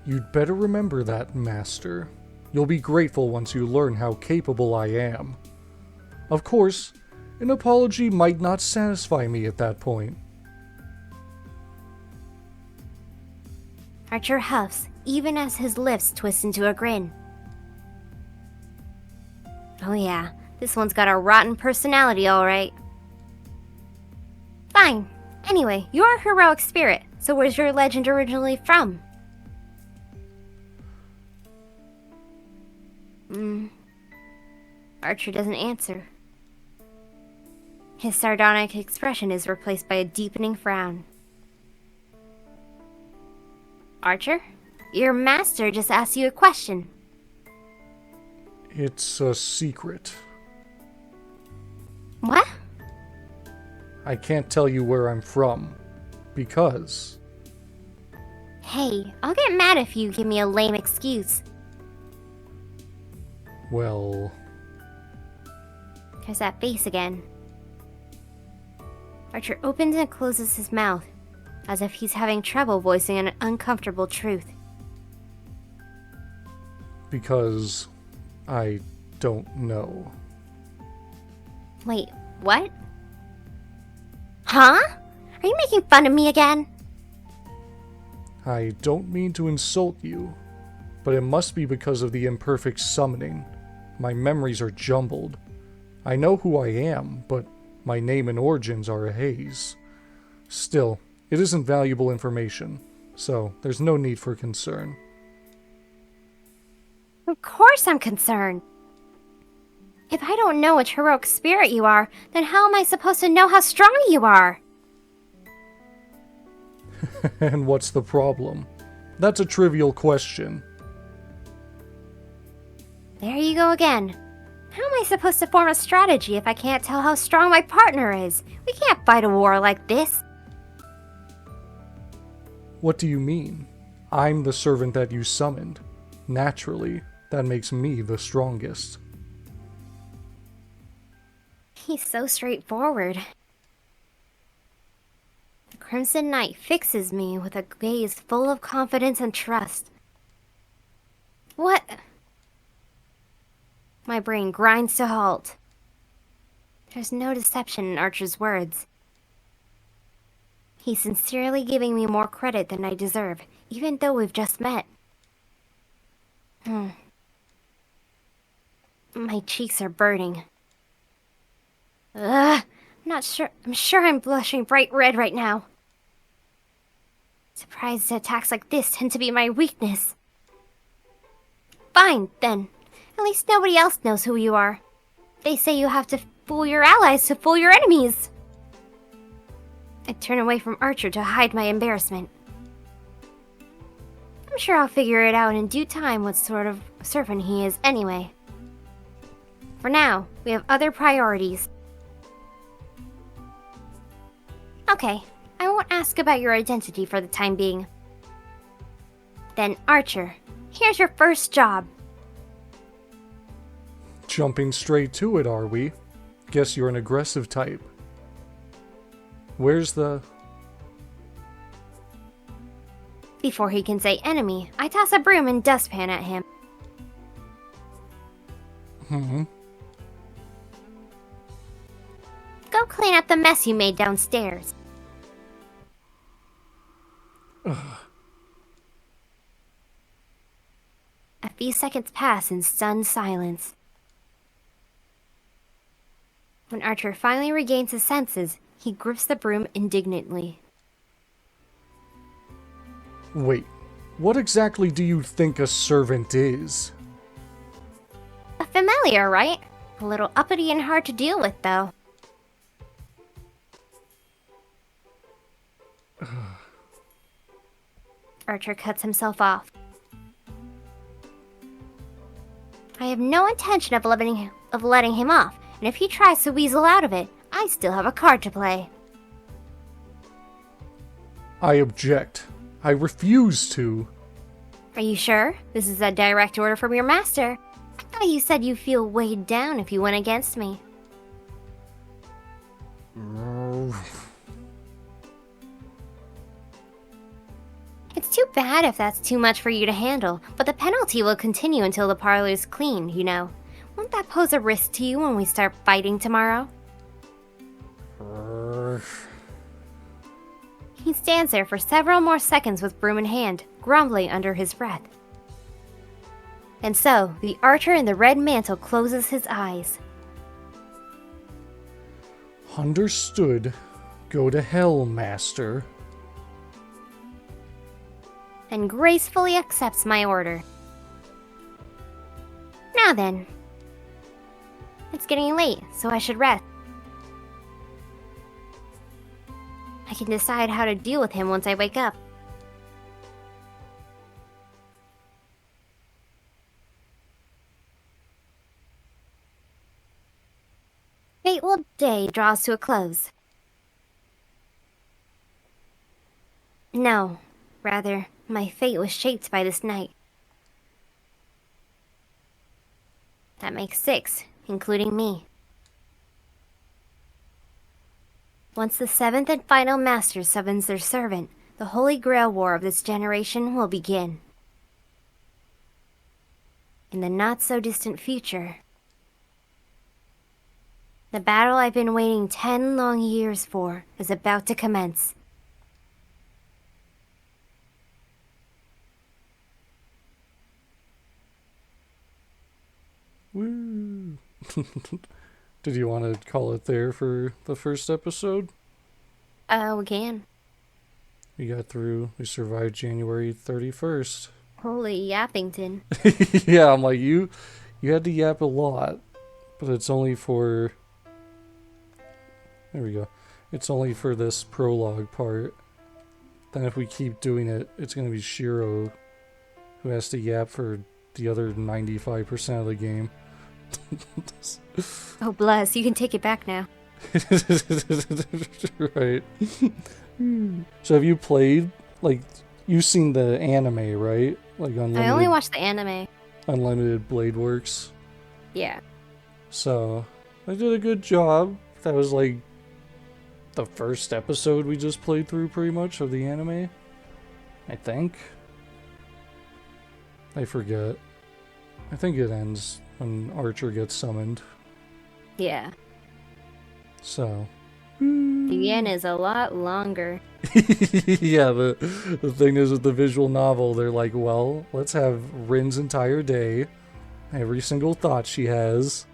You'd better remember that, Master. You'll be grateful once you learn how capable I am. Of course, an apology might not satisfy me at that point. Archer huffs, even as his lips twist into a grin. Oh yeah, this one's got a rotten personality, alright. Fine. Anyway, you're a heroic spirit, so where's your legend originally from? Archer doesn't answer. His sardonic expression is replaced by a deepening frown. Archer, your master just asked you a question. It's a secret. What? I can't tell you where I'm from. Because... Hey, I'll get mad if you give me a lame excuse. well... There's that face again. Archer opens and closes his mouth, as if he's having trouble voicing an uncomfortable truth. Because... I don't know. Wait, what? Huh? Are you making fun of me again? I don't mean to insult you, but it must be because of the imperfect summoning. My memories are jumbled. I know who I am, but my name and origins are a haze. Still, it isn't valuable information, so there's no need for concern. Of course I'm concerned. If I don't know which heroic spirit you are, then how am I supposed to know how strong you are? And what's the problem? That's a trivial question. There you go again. How am I supposed to form a strategy if I can't tell how strong my partner is? We can't fight a war like this. What do you mean? I'm the servant that you summoned. Naturally, that makes me the strongest. He's so straightforward. The Crimson Knight fixes me with a gaze full of confidence and trust. What? My brain grinds to halt. There's no deception in Archer's words. He's sincerely giving me more credit than I deserve, even though we've just met. My cheeks are burning. I'm sure I'm blushing bright red right now. Surprise attacks like this tend to be my weakness. Fine, then. At least nobody else knows who you are. They say you have to fool your allies to fool your enemies. I turn away from Archer to hide my embarrassment. sure I'll figure it out in due time what sort of servant he is anyway. For now, we have other priorities. Okay, I won't ask about your identity for the time being. Then, Archer, here's your first job. Jumping straight to it, are we? Guess you're an aggressive type. Where's the... Before he can say enemy, I toss a broom and dustpan at him. Go clean up the mess you made downstairs. A few seconds pass in stunned silence. When Archer finally regains his senses, he grips the broom indignantly. Wait, what exactly do you think a servant is? A familiar, right? A little uppity and hard to deal with, though. Archer cuts himself off. I have no intention of letting him off, and if he tries to weasel out of it, I still have a card to play. I object. I refuse to. Are you sure? This is a direct order from your master. I thought you said you feel weighed down if you went against me. It's too bad if that's too much for you to handle, but the penalty will continue until the parlor's clean, you know. Won't that pose a risk to you when we start fighting tomorrow? He stands there for several more seconds with broom in hand, grumbling under his breath. And so, the archer in the red mantle closes his eyes. Understood. Go to hell, master. And gracefully accepts my order. Now then. It's getting late, so I should rest. I can decide how to deal with him once I wake up. Fateful day draws to a close. No, rather, my fate was shaped by this night. That makes 6, including me. Once the 7th and final master summons their servant, the Holy Grail War of this generation will begin. In the not-so-distant future, the battle I've been waiting 10 long years for is about to commence. Woo! Did you want to call it there for the first episode? We can. We survived January 31st. Holy Yappington. Yeah, I'm like, you had to yap a lot, but it's only for... There we go. It's only for this prologue part. Then if we keep doing it, it's going to be Shiro who has to yap for the other 95% of the game. Oh, bless. You can take it back now. Right. So have you played, like, you've seen the anime, right? Like Unlimited, I only watched the anime. Unlimited Blade Works. Yeah. So, I did a good job. That was like the first episode we just played through pretty much of the anime. I think. I forget. I think it ends when Archer gets summoned. Yeah. So. The end is a lot longer. Yeah, the thing is with the visual novel, they're like, well, let's have Rin's entire day, every single thought she has.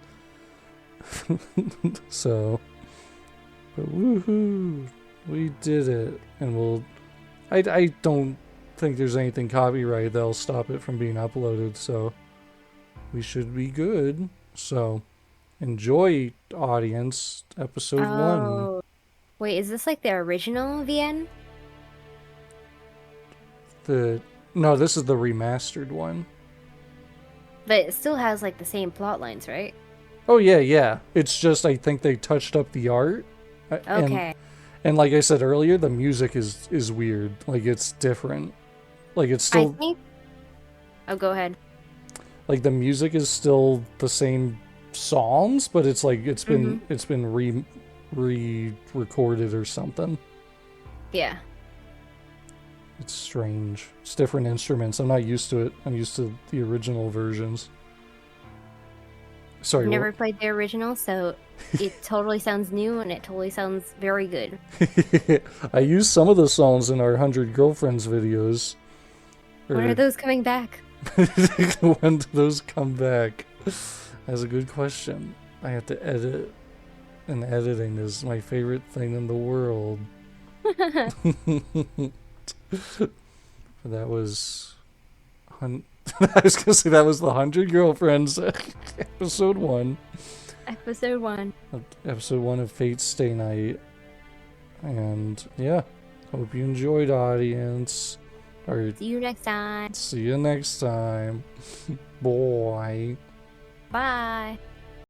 So, but woohoo, we did it, and I don't think there's anything copyright that'll stop it from being uploaded, so we should be good. So, enjoy, audience, episode 1. Wait, is this like the original VN? The No, this is the remastered one. But it still has like the same plot lines, right? Oh yeah, yeah. It's just I think they touched up the art. Okay. And like I said earlier, the music is weird. Like it's different. Like it's I still think. Oh, go ahead. like the music is still the same songs, but it's like it's been re-recorded or something. Yeah. It's strange. It's different instruments. I'm not used to it. I'm used to the original versions. Sorry. I've never played the original, so it totally sounds new and it totally sounds very good. I used some of the songs in our 100 Girlfriends videos. When are those coming back? When do those come back? That's a good question. I have to edit, and editing is my favorite thing in the world. That was... I was gonna say that was the 100 Girlfriends episode 1. Episode 1. Episode 1 of Fate's Stay Night. And yeah, hope you enjoyed, audience. Or See you next time. see you next time. Bye. Bye.